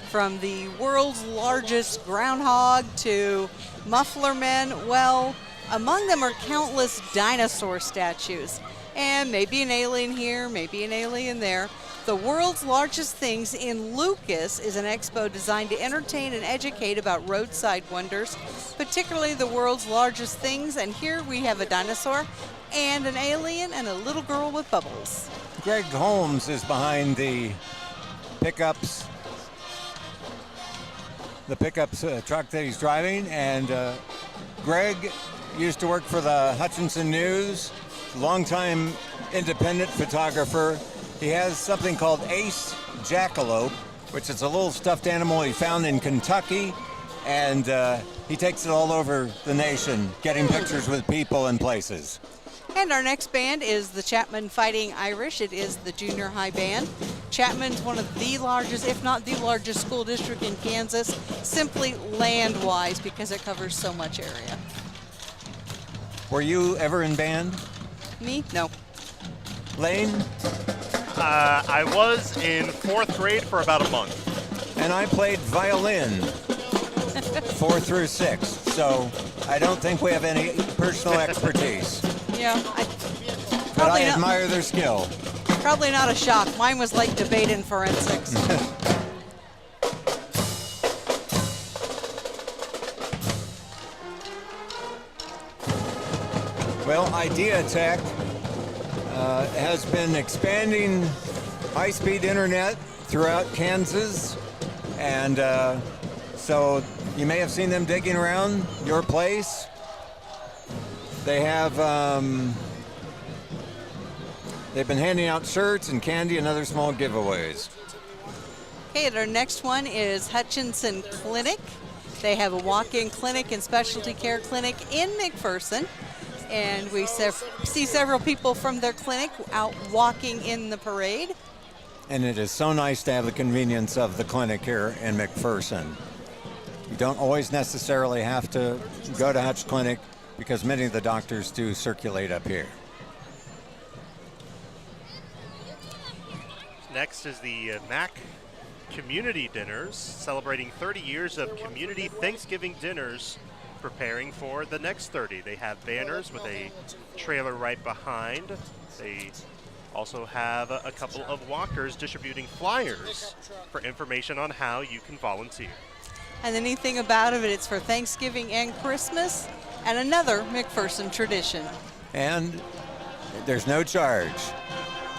From the world's largest groundhog to muffler men, well, among them are countless dinosaur statues. And maybe an alien here, maybe an alien there. The world's largest things in Lucas is an expo designed to entertain and educate about roadside wonders, particularly the world's largest things. And here we have a dinosaur and an alien and a little girl with bubbles. Greg Holmes is behind the pickups truck that he's driving, and Greg used to work for the Hutchinson News, longtime independent photographer, He has something called Ace Jackalope, which is a little stuffed animal he found in Kentucky, and he takes it all over the nation, getting pictures with people and places. And our next band is the Chapman Fighting Irish. It is the junior high band. Chapman's one of the largest, if not the largest, school district in Kansas, simply land-wise, because it covers so much area. Were you ever in band? Me? No. Lane? I was in 4th grade for about a month. And I played violin 4 through 6, so I don't think we have any personal expertise. Yeah, But I admire their skill. Probably not a shock. Mine was like debate and forensics. Well, Idea Tech has been expanding high-speed internet throughout Kansas, and so you may have seen them digging around your place. They have they've been handing out shirts and candy and other small giveaways. Okay, and our next one is Hutchinson Clinic. They have a walk-in clinic and specialty care clinic in McPherson. And we see several people from their clinic out walking in the parade. And it is so nice to have the convenience of the clinic here in McPherson. You don't always necessarily have to go to Hutch Clinic because many of the doctors do circulate up here. Next is the MAC Community Dinners, celebrating 30 years of community Thanksgiving dinners, preparing for the next 30. They have banners with a trailer right behind. They also have a couple of walkers distributing flyers for information on how you can volunteer. And the neat thing about it, it's for Thanksgiving and Christmas, and another McPherson tradition. And there's no charge.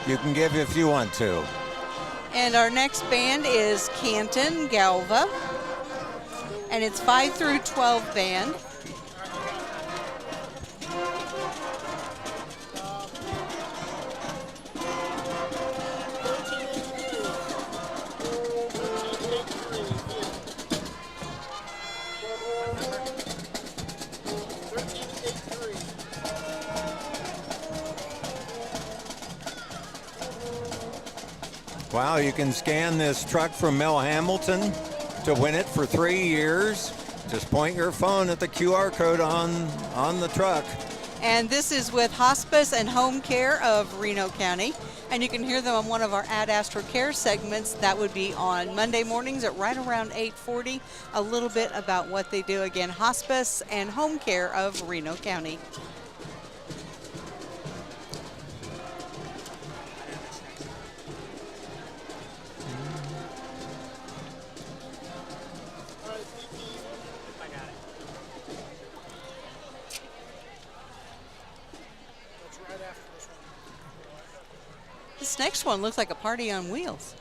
You can give if you want to. And our next band is Canton Galva, and it's 5 through 12 band. Wow, you can scan this truck from Mel Hamilton to win it for 3 years. Just point your phone at the QR code on the truck. And this is with Hospice and Home Care of Reno County. And you can hear them on one of our Ad Astra Care segments. That would be on Monday mornings at right around 8:40. A little bit about what they do. Again, Hospice and Home Care of Reno County. This next one looks like a party on wheels.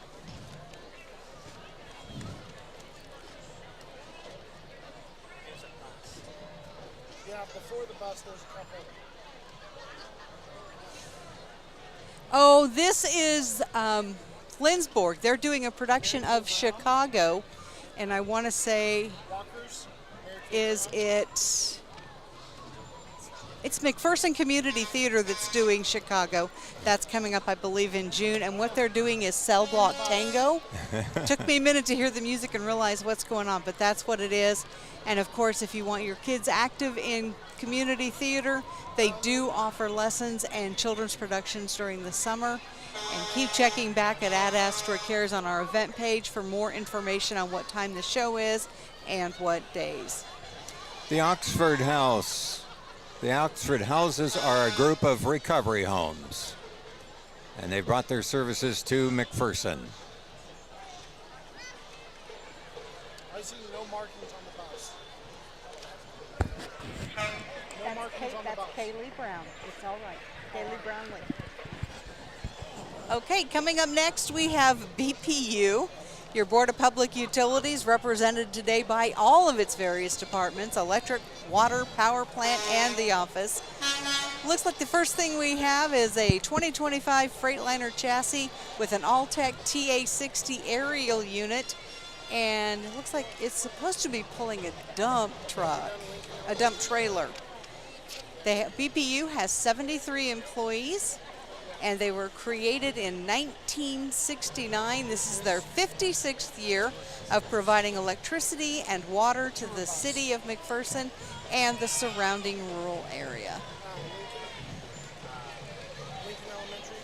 Yeah, before the bus, there's a couple. Oh, this is Lindsborg. They're doing a production of Chicago, and I want to say, Walkers. is it? It's McPherson Community Theater that's doing Chicago. That's coming up, I believe, in June. And what they're doing is Cell Block Tango. Took me a minute to hear the music and realize what's going on, but that's what it is. And of course, if you want your kids active in community theater, they do offer lessons and children's productions during the summer. And keep checking back at Ad Astra Cares on our event page for more information on what time the show is and what days. The Oxford House. The Oxford Houses are a group of recovery homes, and they brought their services to McPherson. I see no markings on the bus. No markings on the bus. That's Kaylee Brown. It's all right. Kaylee Brownlee. Okay, coming up next, we have BPU, your Board of Public Utilities, represented today by all of its various departments, electric, water, power plant, and the office. Looks like the first thing we have is a 2025 Freightliner chassis with an Alltech TA60 aerial unit. And it looks like it's supposed to be pulling a dump truck, a dump trailer. BPU has 73 employees, and they were created in 1969. This is their 56th year of providing electricity and water to the city of McPherson and the surrounding rural area. Lincoln Elementary.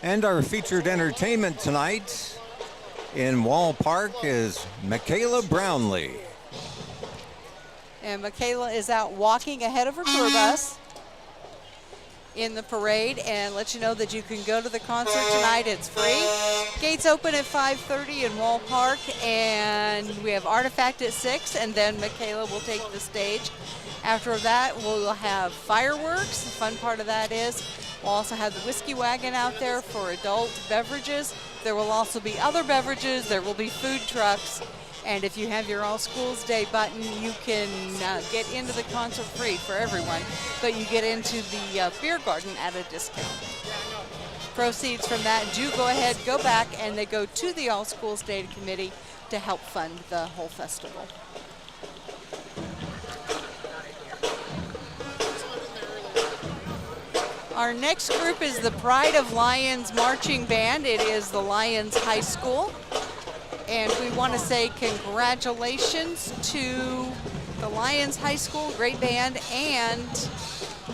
And our featured entertainment tonight in Wall Park is Michaela Brownlee. And Michaela is out walking ahead of her tour bus in the parade, and let you know that you can go to the concert tonight. It's free. Gates open at 5:30 in Wall Park, and we have Artifact at 6, and then Michaela will take the stage. After that, we'll have fireworks. The fun part of that is we'll also have the whiskey wagon out there for adult beverages. There will also be other beverages. There will be food trucks. And if you have your All Schools Day button, you can get into the concert free for everyone, but you get into the beer garden at a discount. Proceeds from that do go ahead, go back, and they go to the All Schools Day Committee to help fund the whole festival. Our next group is the Pride of Lions Marching Band. It is the Lions High School. And we want to say congratulations to the Lions High School, great band, and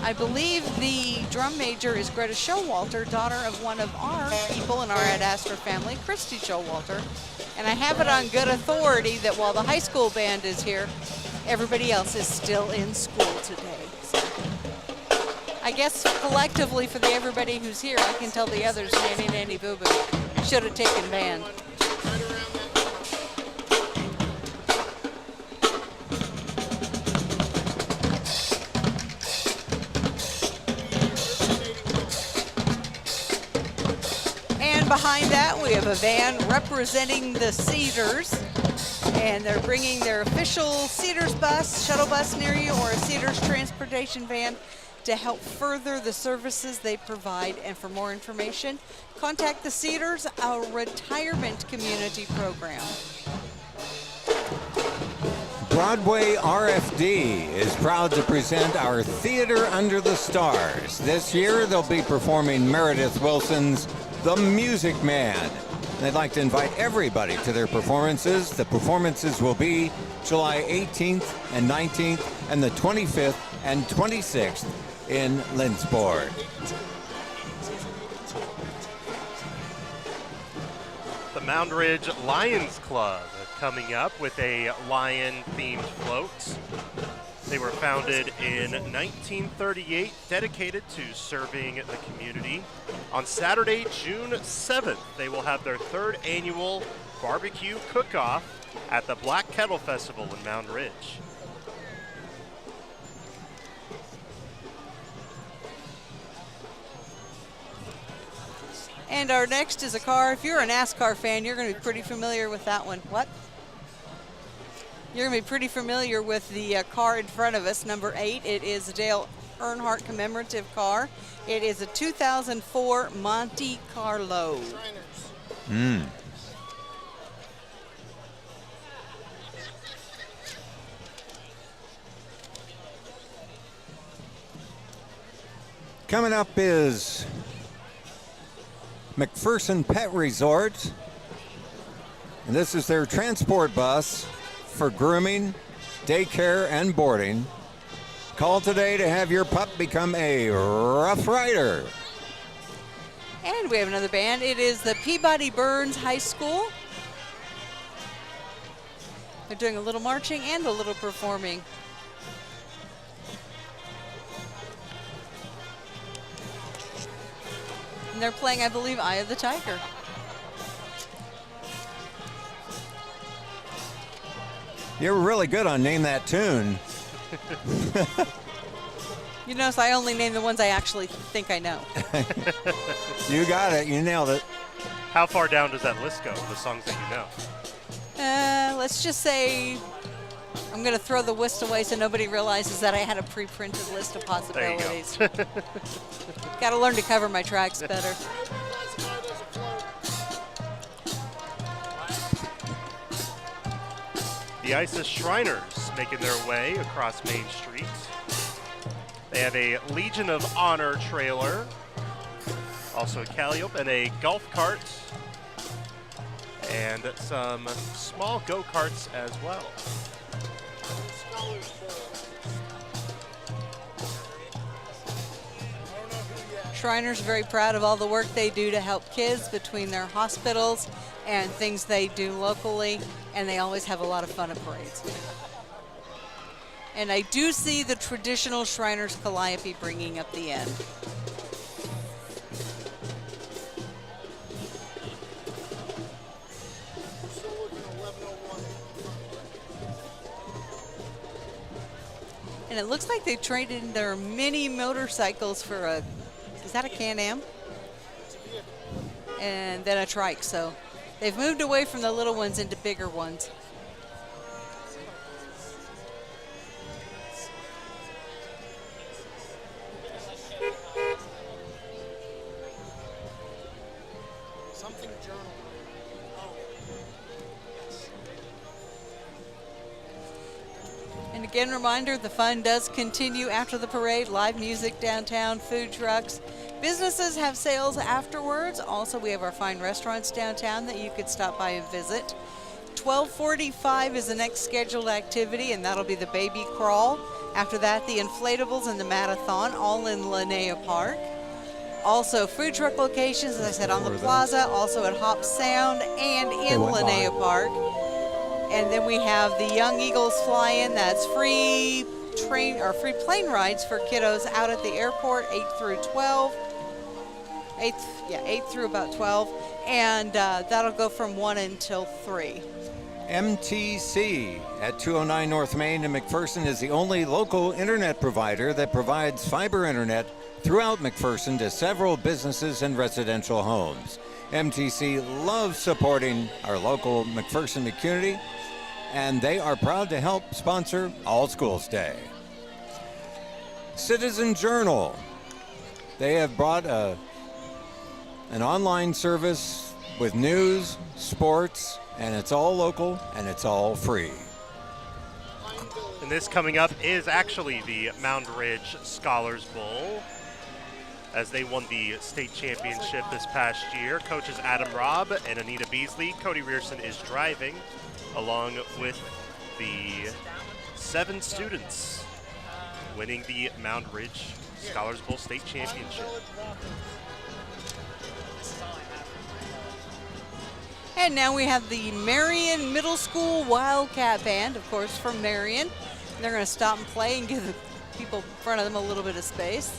I believe the drum major is Greta Showalter, daughter of one of our people in our Ad Astra family, Christy Showalter. And I have it on good authority that while the high school band is here, everybody else is still in school today. So I guess collectively for everybody who's here, I can tell the others, nanny, nanny, boo-boo, should have taken band. Behind that, we have a van representing the Cedars, and they're bringing their official Cedars bus, shuttle bus near you, or a Cedars transportation van to help further the services they provide. And for more information, contact the Cedars, our retirement community program. Broadway RFD is proud to present our Theater Under the Stars. This year, they'll be performing Meredith Wilson's The Music Man. They'd like to invite everybody to their performances. The performances will be July 18th and 19th and the 25th and 26th in Linsport. The Mound Ridge Lions Club coming up with a lion-themed float. They were founded in 1938, dedicated to serving the community. On Saturday, June 7th, they will have their third annual barbecue cook-off at the Black Kettle Festival in Mound Ridge. And our next is a car. If you're a NASCAR fan, you're going to be pretty familiar with that one. What? You're going to be pretty familiar with the car in front of us, number 8. It is a Dale Earnhardt commemorative car. It is a 2004 Monte Carlo. Coming up is McPherson Pet Resort. And this is their transport bus for grooming, daycare, and boarding. Call today to have your pup become a Rough Rider. And we have another band. It is the Peabody Burns High School. They're doing a little marching and a little performing. And they're playing, I believe, Eye of the Tiger. You're really good on Name That Tune. You notice I only name the ones I actually think I know. You got it. You nailed it. How far down does that list go, the songs that you know? Let's just say I'm going to throw the list away so nobody realizes that I had a pre-printed list of There you go. possibilities. Got to learn to cover my tracks better. The ISIS Shriners making their way across Main Street. They have a Legion of Honor trailer, also a Calliope and a golf cart, and some small go-karts as well. Shriners very proud of all the work they do to help kids between their hospitals and things they do locally, and they always have a lot of fun at parades. And I do see the traditional Shriners Calliope bringing up the end. And it looks like they traded in their mini motorcycles for a, is that a Can-Am? And then a trike, so they've moved away from the little ones into bigger ones. Something journal. And again, reminder, the fun does continue after the parade. Live music downtown, food trucks. Businesses have sales afterwards. Also, we have our fine restaurants downtown that you could stop by and visit. 12:45 is the next scheduled activity, and that'll be the baby crawl. After that, the inflatables and the marathon, all in Linnea Park. Also, food truck locations, as I said, on the plaza, also at Hop Sound and in Linnea Park. And then we have the Young Eagles Fly-In. That's free plane rides for kiddos out at the airport, 8 through 12. 8 through about 12. And that'll go from 1 until 3. MTC at 209 North Main in McPherson is the only local internet provider that provides fiber internet throughout McPherson to several businesses and residential homes. MTC loves supporting our local McPherson community, and they are proud to help sponsor All Schools Day. Citizen Journal. They have brought an online service with news, sports, and it's all local and it's all free. And this coming up is actually the Mound Ridge Scholars Bowl, as they won the state championship this past year. Coaches Adam Robb and Anita Beasley. Cody Rierson is driving, along with the 7 students winning the Mound Ridge Scholars Bowl state championship. And now we have the Marion Middle School Wildcat Band, of course, from Marion. They're going to stop and play and give the people in front of them a little bit of space.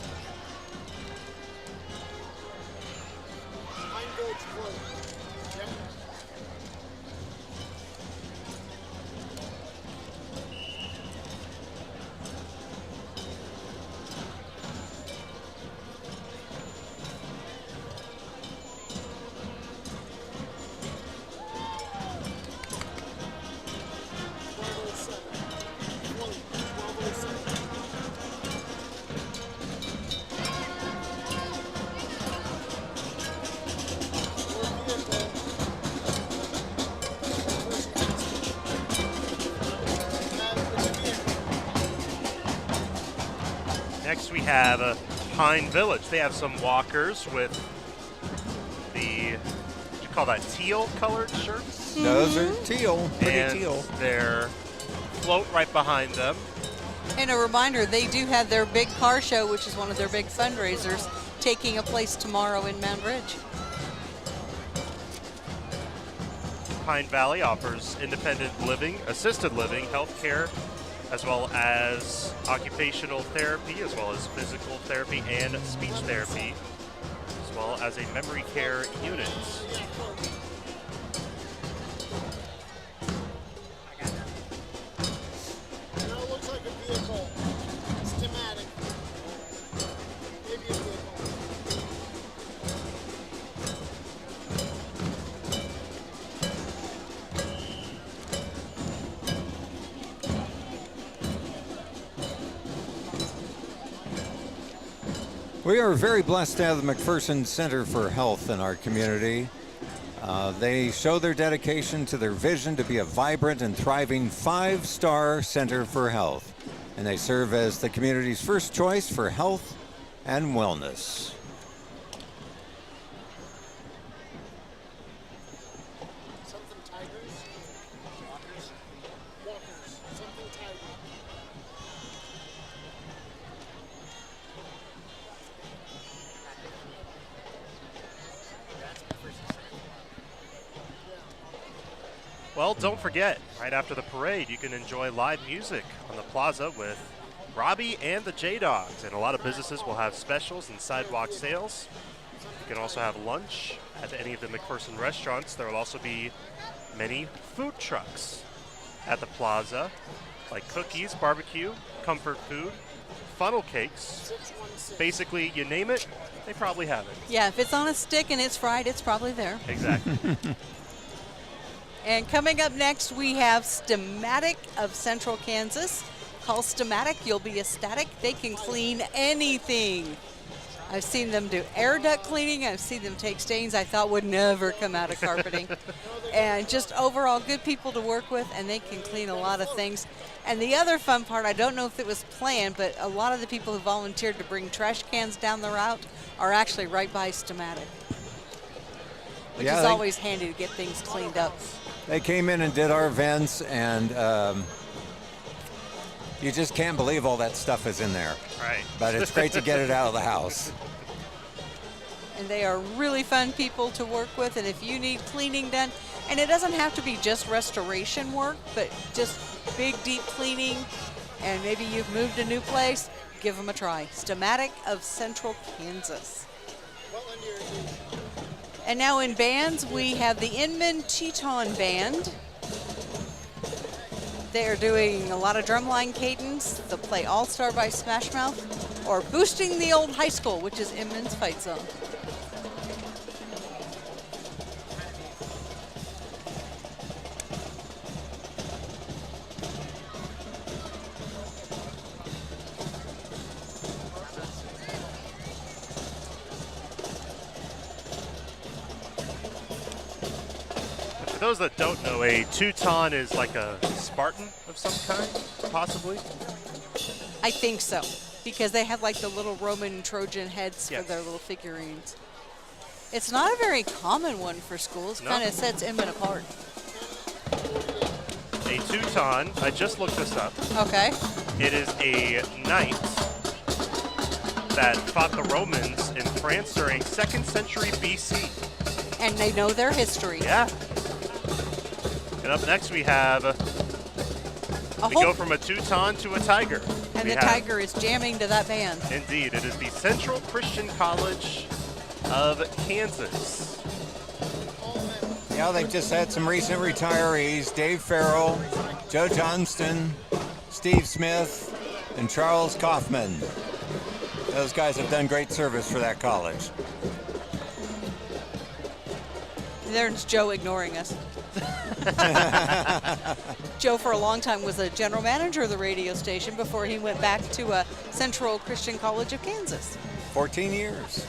Next we have Pine Village. They have some walkers with the, what do you call that, teal colored shirts? Those are teal, pretty and teal. their float right behind them. And a reminder, they do have their big car show, which is one of their big fundraisers, taking a place tomorrow in Mound Ridge. Pine Valley offers independent living, assisted living, health care, as well as occupational therapy, as well as physical therapy and speech therapy, as well as a memory care unit. Now it looks like a vehicle. It's thematic. Maybe a vehicle. We are very blessed to have the McPherson Center for Health in our community. They show their dedication to their vision to be a vibrant and thriving 5-star center for health. And they serve as the community's first choice for health and wellness. Something tigers. Walkers. Walkers. Something tiger. Well, don't forget, right after the parade, you can enjoy live music on the plaza with Robbie and the J-Dogs. And a lot of businesses will have specials and sidewalk sales. You can also have lunch at any of the McPherson restaurants. There will also be many food trucks at the plaza, like cookies, barbecue, comfort food, funnel cakes. Basically, you name it, they probably have it. Yeah, if it's on a stick and it's fried, it's probably there. Exactly. And coming up next, we have Stematic of Central Kansas. Call Stematic, you'll be ecstatic. They can clean anything. I've seen them do air duct cleaning. I've seen them take stains I thought would never come out of carpeting. And just overall good people to work with, and they can clean a lot of things. And the other fun part, I don't know if it was planned, but a lot of the people who volunteered to bring trash cans down the route are actually right by Stematic, which is always handy to get things cleaned up. They came in and did our events, and you just can't believe all that stuff is in there. Right. But it's great to get it out of the house. And they are really fun people to work with, and if you need cleaning done, and it doesn't have to be just restoration work, but just big, deep cleaning, and maybe you've moved a new place, give them a try. Stematic of Central Kansas. And now in bands, we have the Inman Teton Band. They are doing a lot of drumline cadence. They'll play All-Star by Smash Mouth, or Boosting the Old High School, which is Inman's fight song. For those that don't know, a Teuton is like a Spartan of some kind, possibly. I think so, because they have like the little Roman Trojan heads Yes. for their little figurines. It's not a very common one for schools. No. Kind of sets Inman apart. A Teuton, I just looked this up. Okay. It is a knight that fought the Romans in France during 2nd century BC. And they know their history. Yeah. And up next we have, we go from a Teuton to a tiger. And We the have- tiger is jamming to that band. Indeed, it is the Central Christian College of Kansas. Yeah, they've just had some recent retirees: Dave Farrell, Joe Johnston, Steve Smith, and Charles Kaufman. Those guys have done great service for that college. There's Joe ignoring us. Joe, for a long time, was the general manager of the radio station before he went back to Central Christian College of Kansas. 14 years.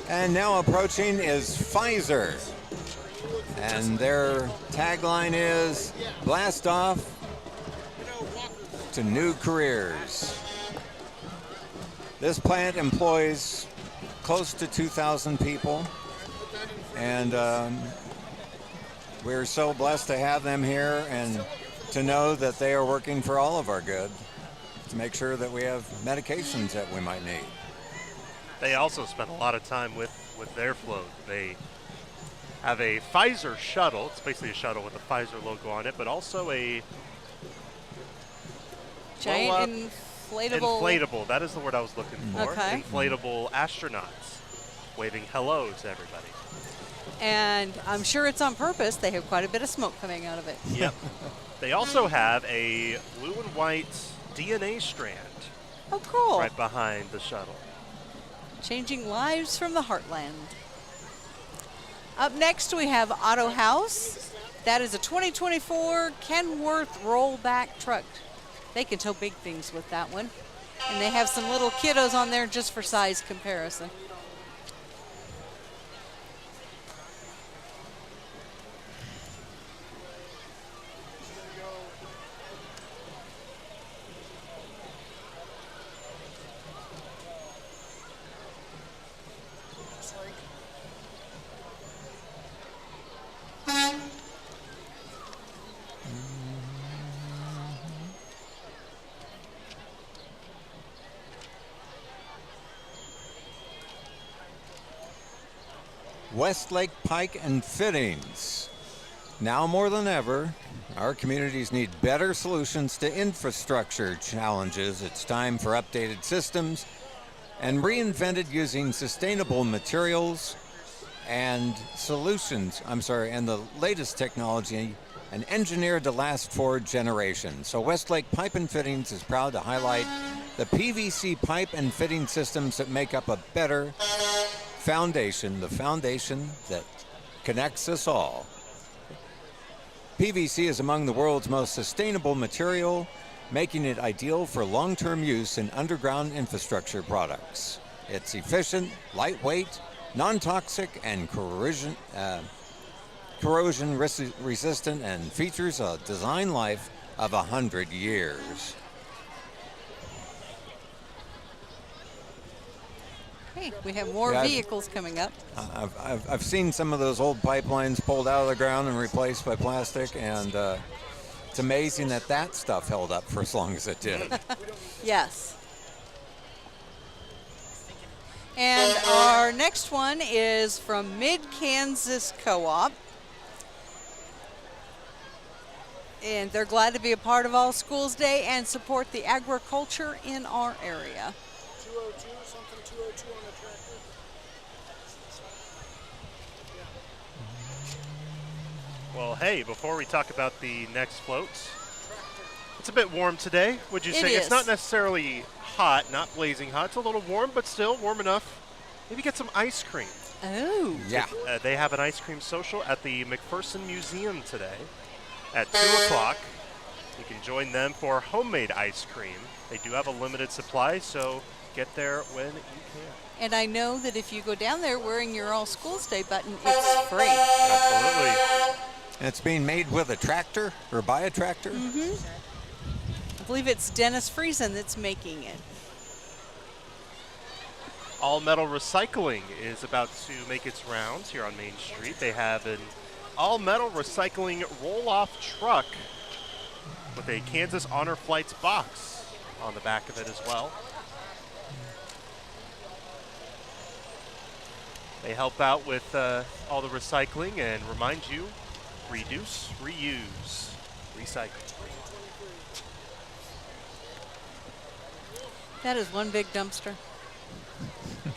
And now approaching is Pfizer. And their tagline is blast off to new careers. This plant employs close to 2,000 people, and we're so blessed to have them here and to know that they are working for all of our good to make sure that we have medications that we might need. They also spend a lot of time with their float. They have a Pfizer shuttle. It's basically a shuttle with the Pfizer logo on it, but also a Giant inflatable. That is the word I was looking for. Okay. Inflatable astronauts waving hello to everybody. And I'm sure it's on purpose. They have quite a bit of smoke coming out of it. Yep. They also have a blue and white DNA strand Oh, cool. right behind the shuttle. Changing lives from the heartland. Up next, we have Auto House. That is a 2024 Kenworth rollback truck. They can tow big things with that one. And they have some little kiddos on there just for size comparison. Westlake Pike and Fittings. Now more than ever, our communities need better solutions to infrastructure challenges. It's time for updated systems and reinvented using sustainable materials and solutions, and the latest technology and engineered to last for generations. So Westlake Pipe and Fittings is proud to highlight the PVC pipe and fitting systems that make up a better foundation, the foundation that connects us all. PVC is among the world's most sustainable material, making it ideal for long-term use in underground infrastructure products. It's efficient, lightweight, non-toxic, and corrosion resistant, and features a design life of 100 years. Hey, we have more vehicles coming up. I've seen some of those old pipelines pulled out of the ground and replaced by plastic, and it's amazing that stuff held up for as long as it did. Yes. And our next one is from Mid-Kansas Co-op. And they're glad to be a part of All Schools Day and support the agriculture in our area. 202, something 202 on the tractor. Well, hey, before we talk about the next floats, it's a bit warm today, would you say? It It's is. not necessarily hot, not blazing hot. It's a little warm, but still warm enough. Maybe get some ice cream. Oh. Yeah. They have an ice cream social at the McPherson Museum today at 2 o'clock. You can join them for homemade ice cream. They do have a limited supply, so get there when you can. And I know that if you go down there wearing your All Schools Day button, it's free. Absolutely. And it's being made with a tractor or by a tractor. I believe it's Dennis Friesen that's making it. All Metal Recycling is about to make its rounds here on Main Street. They have an all metal recycling roll-off truck with a Kansas Honor Flights box on the back of it as well. They help out with all the recycling and remind you, reduce, reuse, recycle. That is one big dumpster. I'd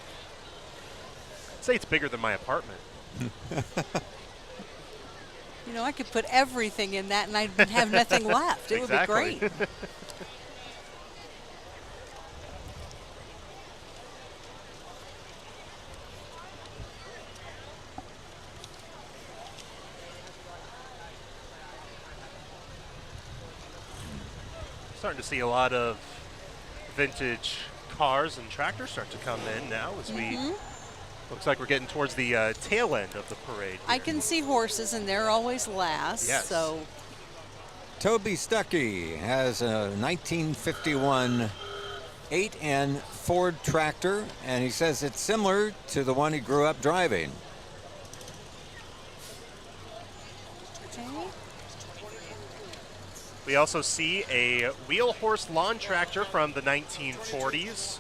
say it's bigger than my apartment. You know, I could put everything in that and I'd have nothing left. It Exactly. would be great. Starting to see a lot of vintage cars and tractors start to come in now as we looks like we're getting towards the tail end of the parade. I here. can see horses and they're always last. Yes. So Toby Stuckey has a 1951 8N Ford tractor, and he says it's similar to the one he grew up driving. okay. We also see a wheel horse lawn tractor from the 1940s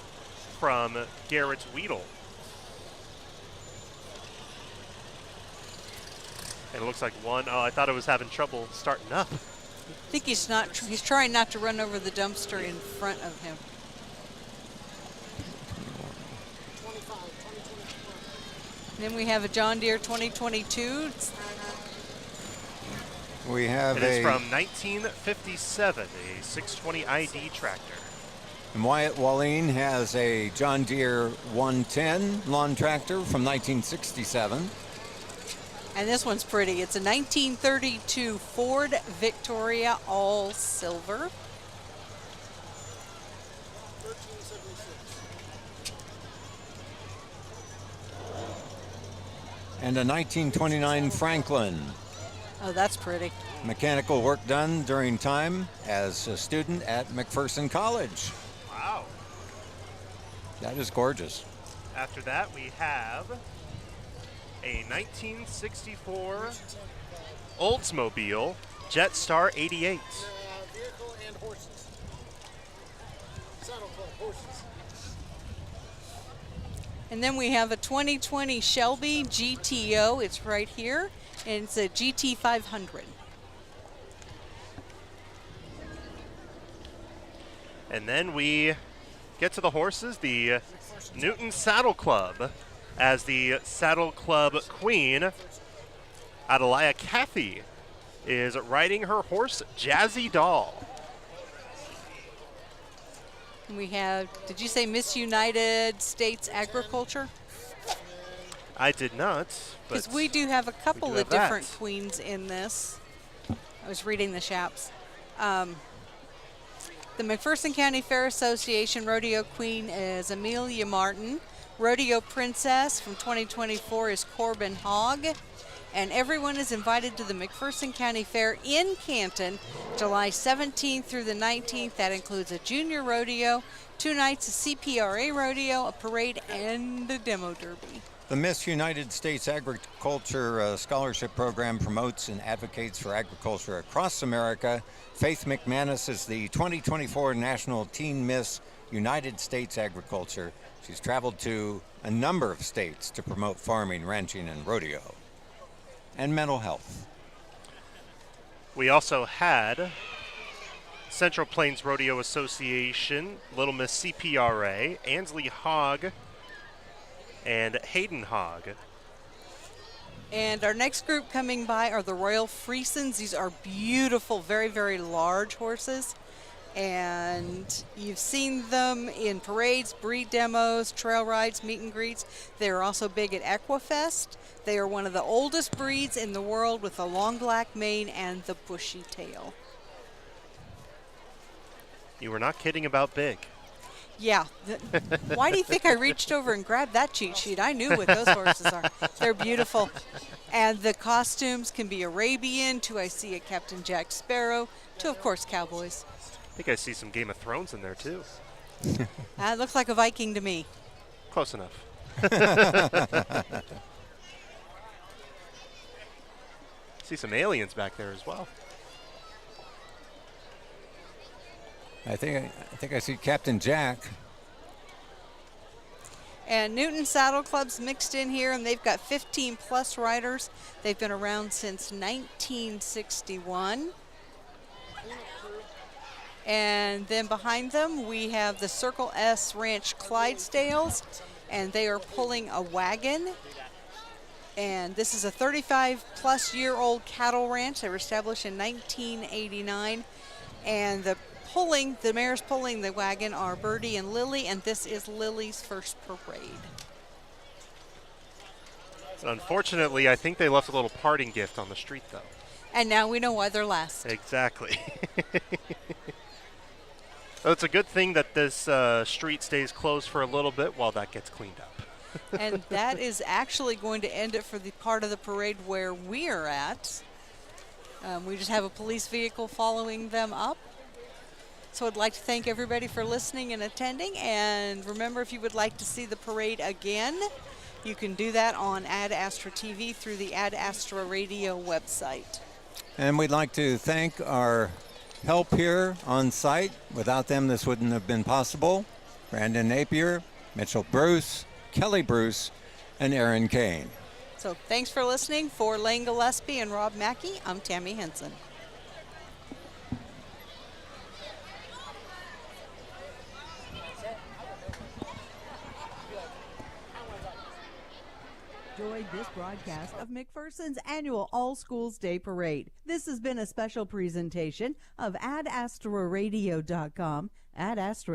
from Garrett's Weedle. And it looks like I thought it was having trouble starting up. I think he's trying not to run over the dumpster in front of him. 2024. Then we have a John Deere 2022. We have It is from 1957, a 620 ID tractor. And Wyatt Wallene has a John Deere 110 lawn tractor from 1967. And this one's pretty. It's a 1932 Ford Victoria, all silver. 1376. And a 1929 Franklin. Oh, that's pretty. Mechanical work done during time as a student at McPherson College. Wow. That is gorgeous. After that, we have a 1964 Oldsmobile Jetstar 88. Vehicle and horses. Saddle club, horses. And then we have a 2020 Shelby GTO. It's right here, and it's a GT 500. And then we get to the horses, the Newton Saddle Club, as the Saddle Club Queen, Adelia Cathy, is riding her horse, Jazzy Doll. And we have, did you say Miss United States Agriculture? I did not, but Because we do have a couple do of have that. different queens in this. I was reading the Shaps. The McPherson County Fair Association Rodeo Queen is Amelia Martin. Rodeo Princess from 2024 is Corbin Hogg. And everyone is invited to the McPherson County Fair in Canton, July 17th through the 19th. That includes a junior rodeo, 2 nights of CPRA rodeo, a parade, and a demo derby. The Miss United States Agriculture Scholarship Program promotes and advocates for agriculture across America. Faith McManus is the 2024 National Teen Miss United States Agriculture. She's traveled to a number of states to promote farming, ranching, and rodeo, and mental health. we also had Central Plains Rodeo Association, Little Miss CPRA, Ansley Hogg, and Hayden Hogg. And our next group coming by are the Royal Friesens. These are beautiful, very, very large horses. And you've seen them in parades, breed demos, trail rides, meet and greets. They are also big at Equifest. They are one of the oldest breeds in the world with the long black mane and the bushy tail. You were not kidding about big. Yeah. Why do you think I reached over and grabbed that cheat sheet? I knew what those horses are. They're beautiful. And the costumes can be Arabian, to I see a Captain Jack Sparrow, to, of course, cowboys. I think I see some Game of Thrones in there, too. That looks like a Viking to me. Close enough. See some aliens back there as well. I think I see Captain Jack. And Newton Saddle Club's mixed in here, and they've got 15 plus riders. They've been around since 1961. And then behind them, we have the Circle S Ranch Clydesdales, and they are pulling a wagon. And this is a 35-plus-year-old cattle ranch. They were established in 1989. And the mares pulling the wagon are Birdie and Lily, and this is Lily's first parade. Unfortunately, I think they left a little parting gift on the street, though. And now we know why they're last. Exactly. So it's a good thing that this street stays closed for a little bit while that gets cleaned up. And that is actually going to end it for the part of the parade where we are at. We just have a police vehicle following them up. So I'd like to thank everybody for listening and attending. And remember, if you would like to see the parade again, you can do that on Ad Astra TV through the Ad Astra Radio website. And we'd like to thank our help here on site. Without them, this wouldn't have been possible. Brandon Napier, Mitchell Bruce, Kelly Bruce, and Aaron Kane. So thanks for listening. For Lane Gillespie and Rob Mackey, I'm Tammy Henson. Enjoyed this broadcast of McPherson's annual All Schools Day Parade. This has been a special presentation of AdAstraRadio.com. Ad Astra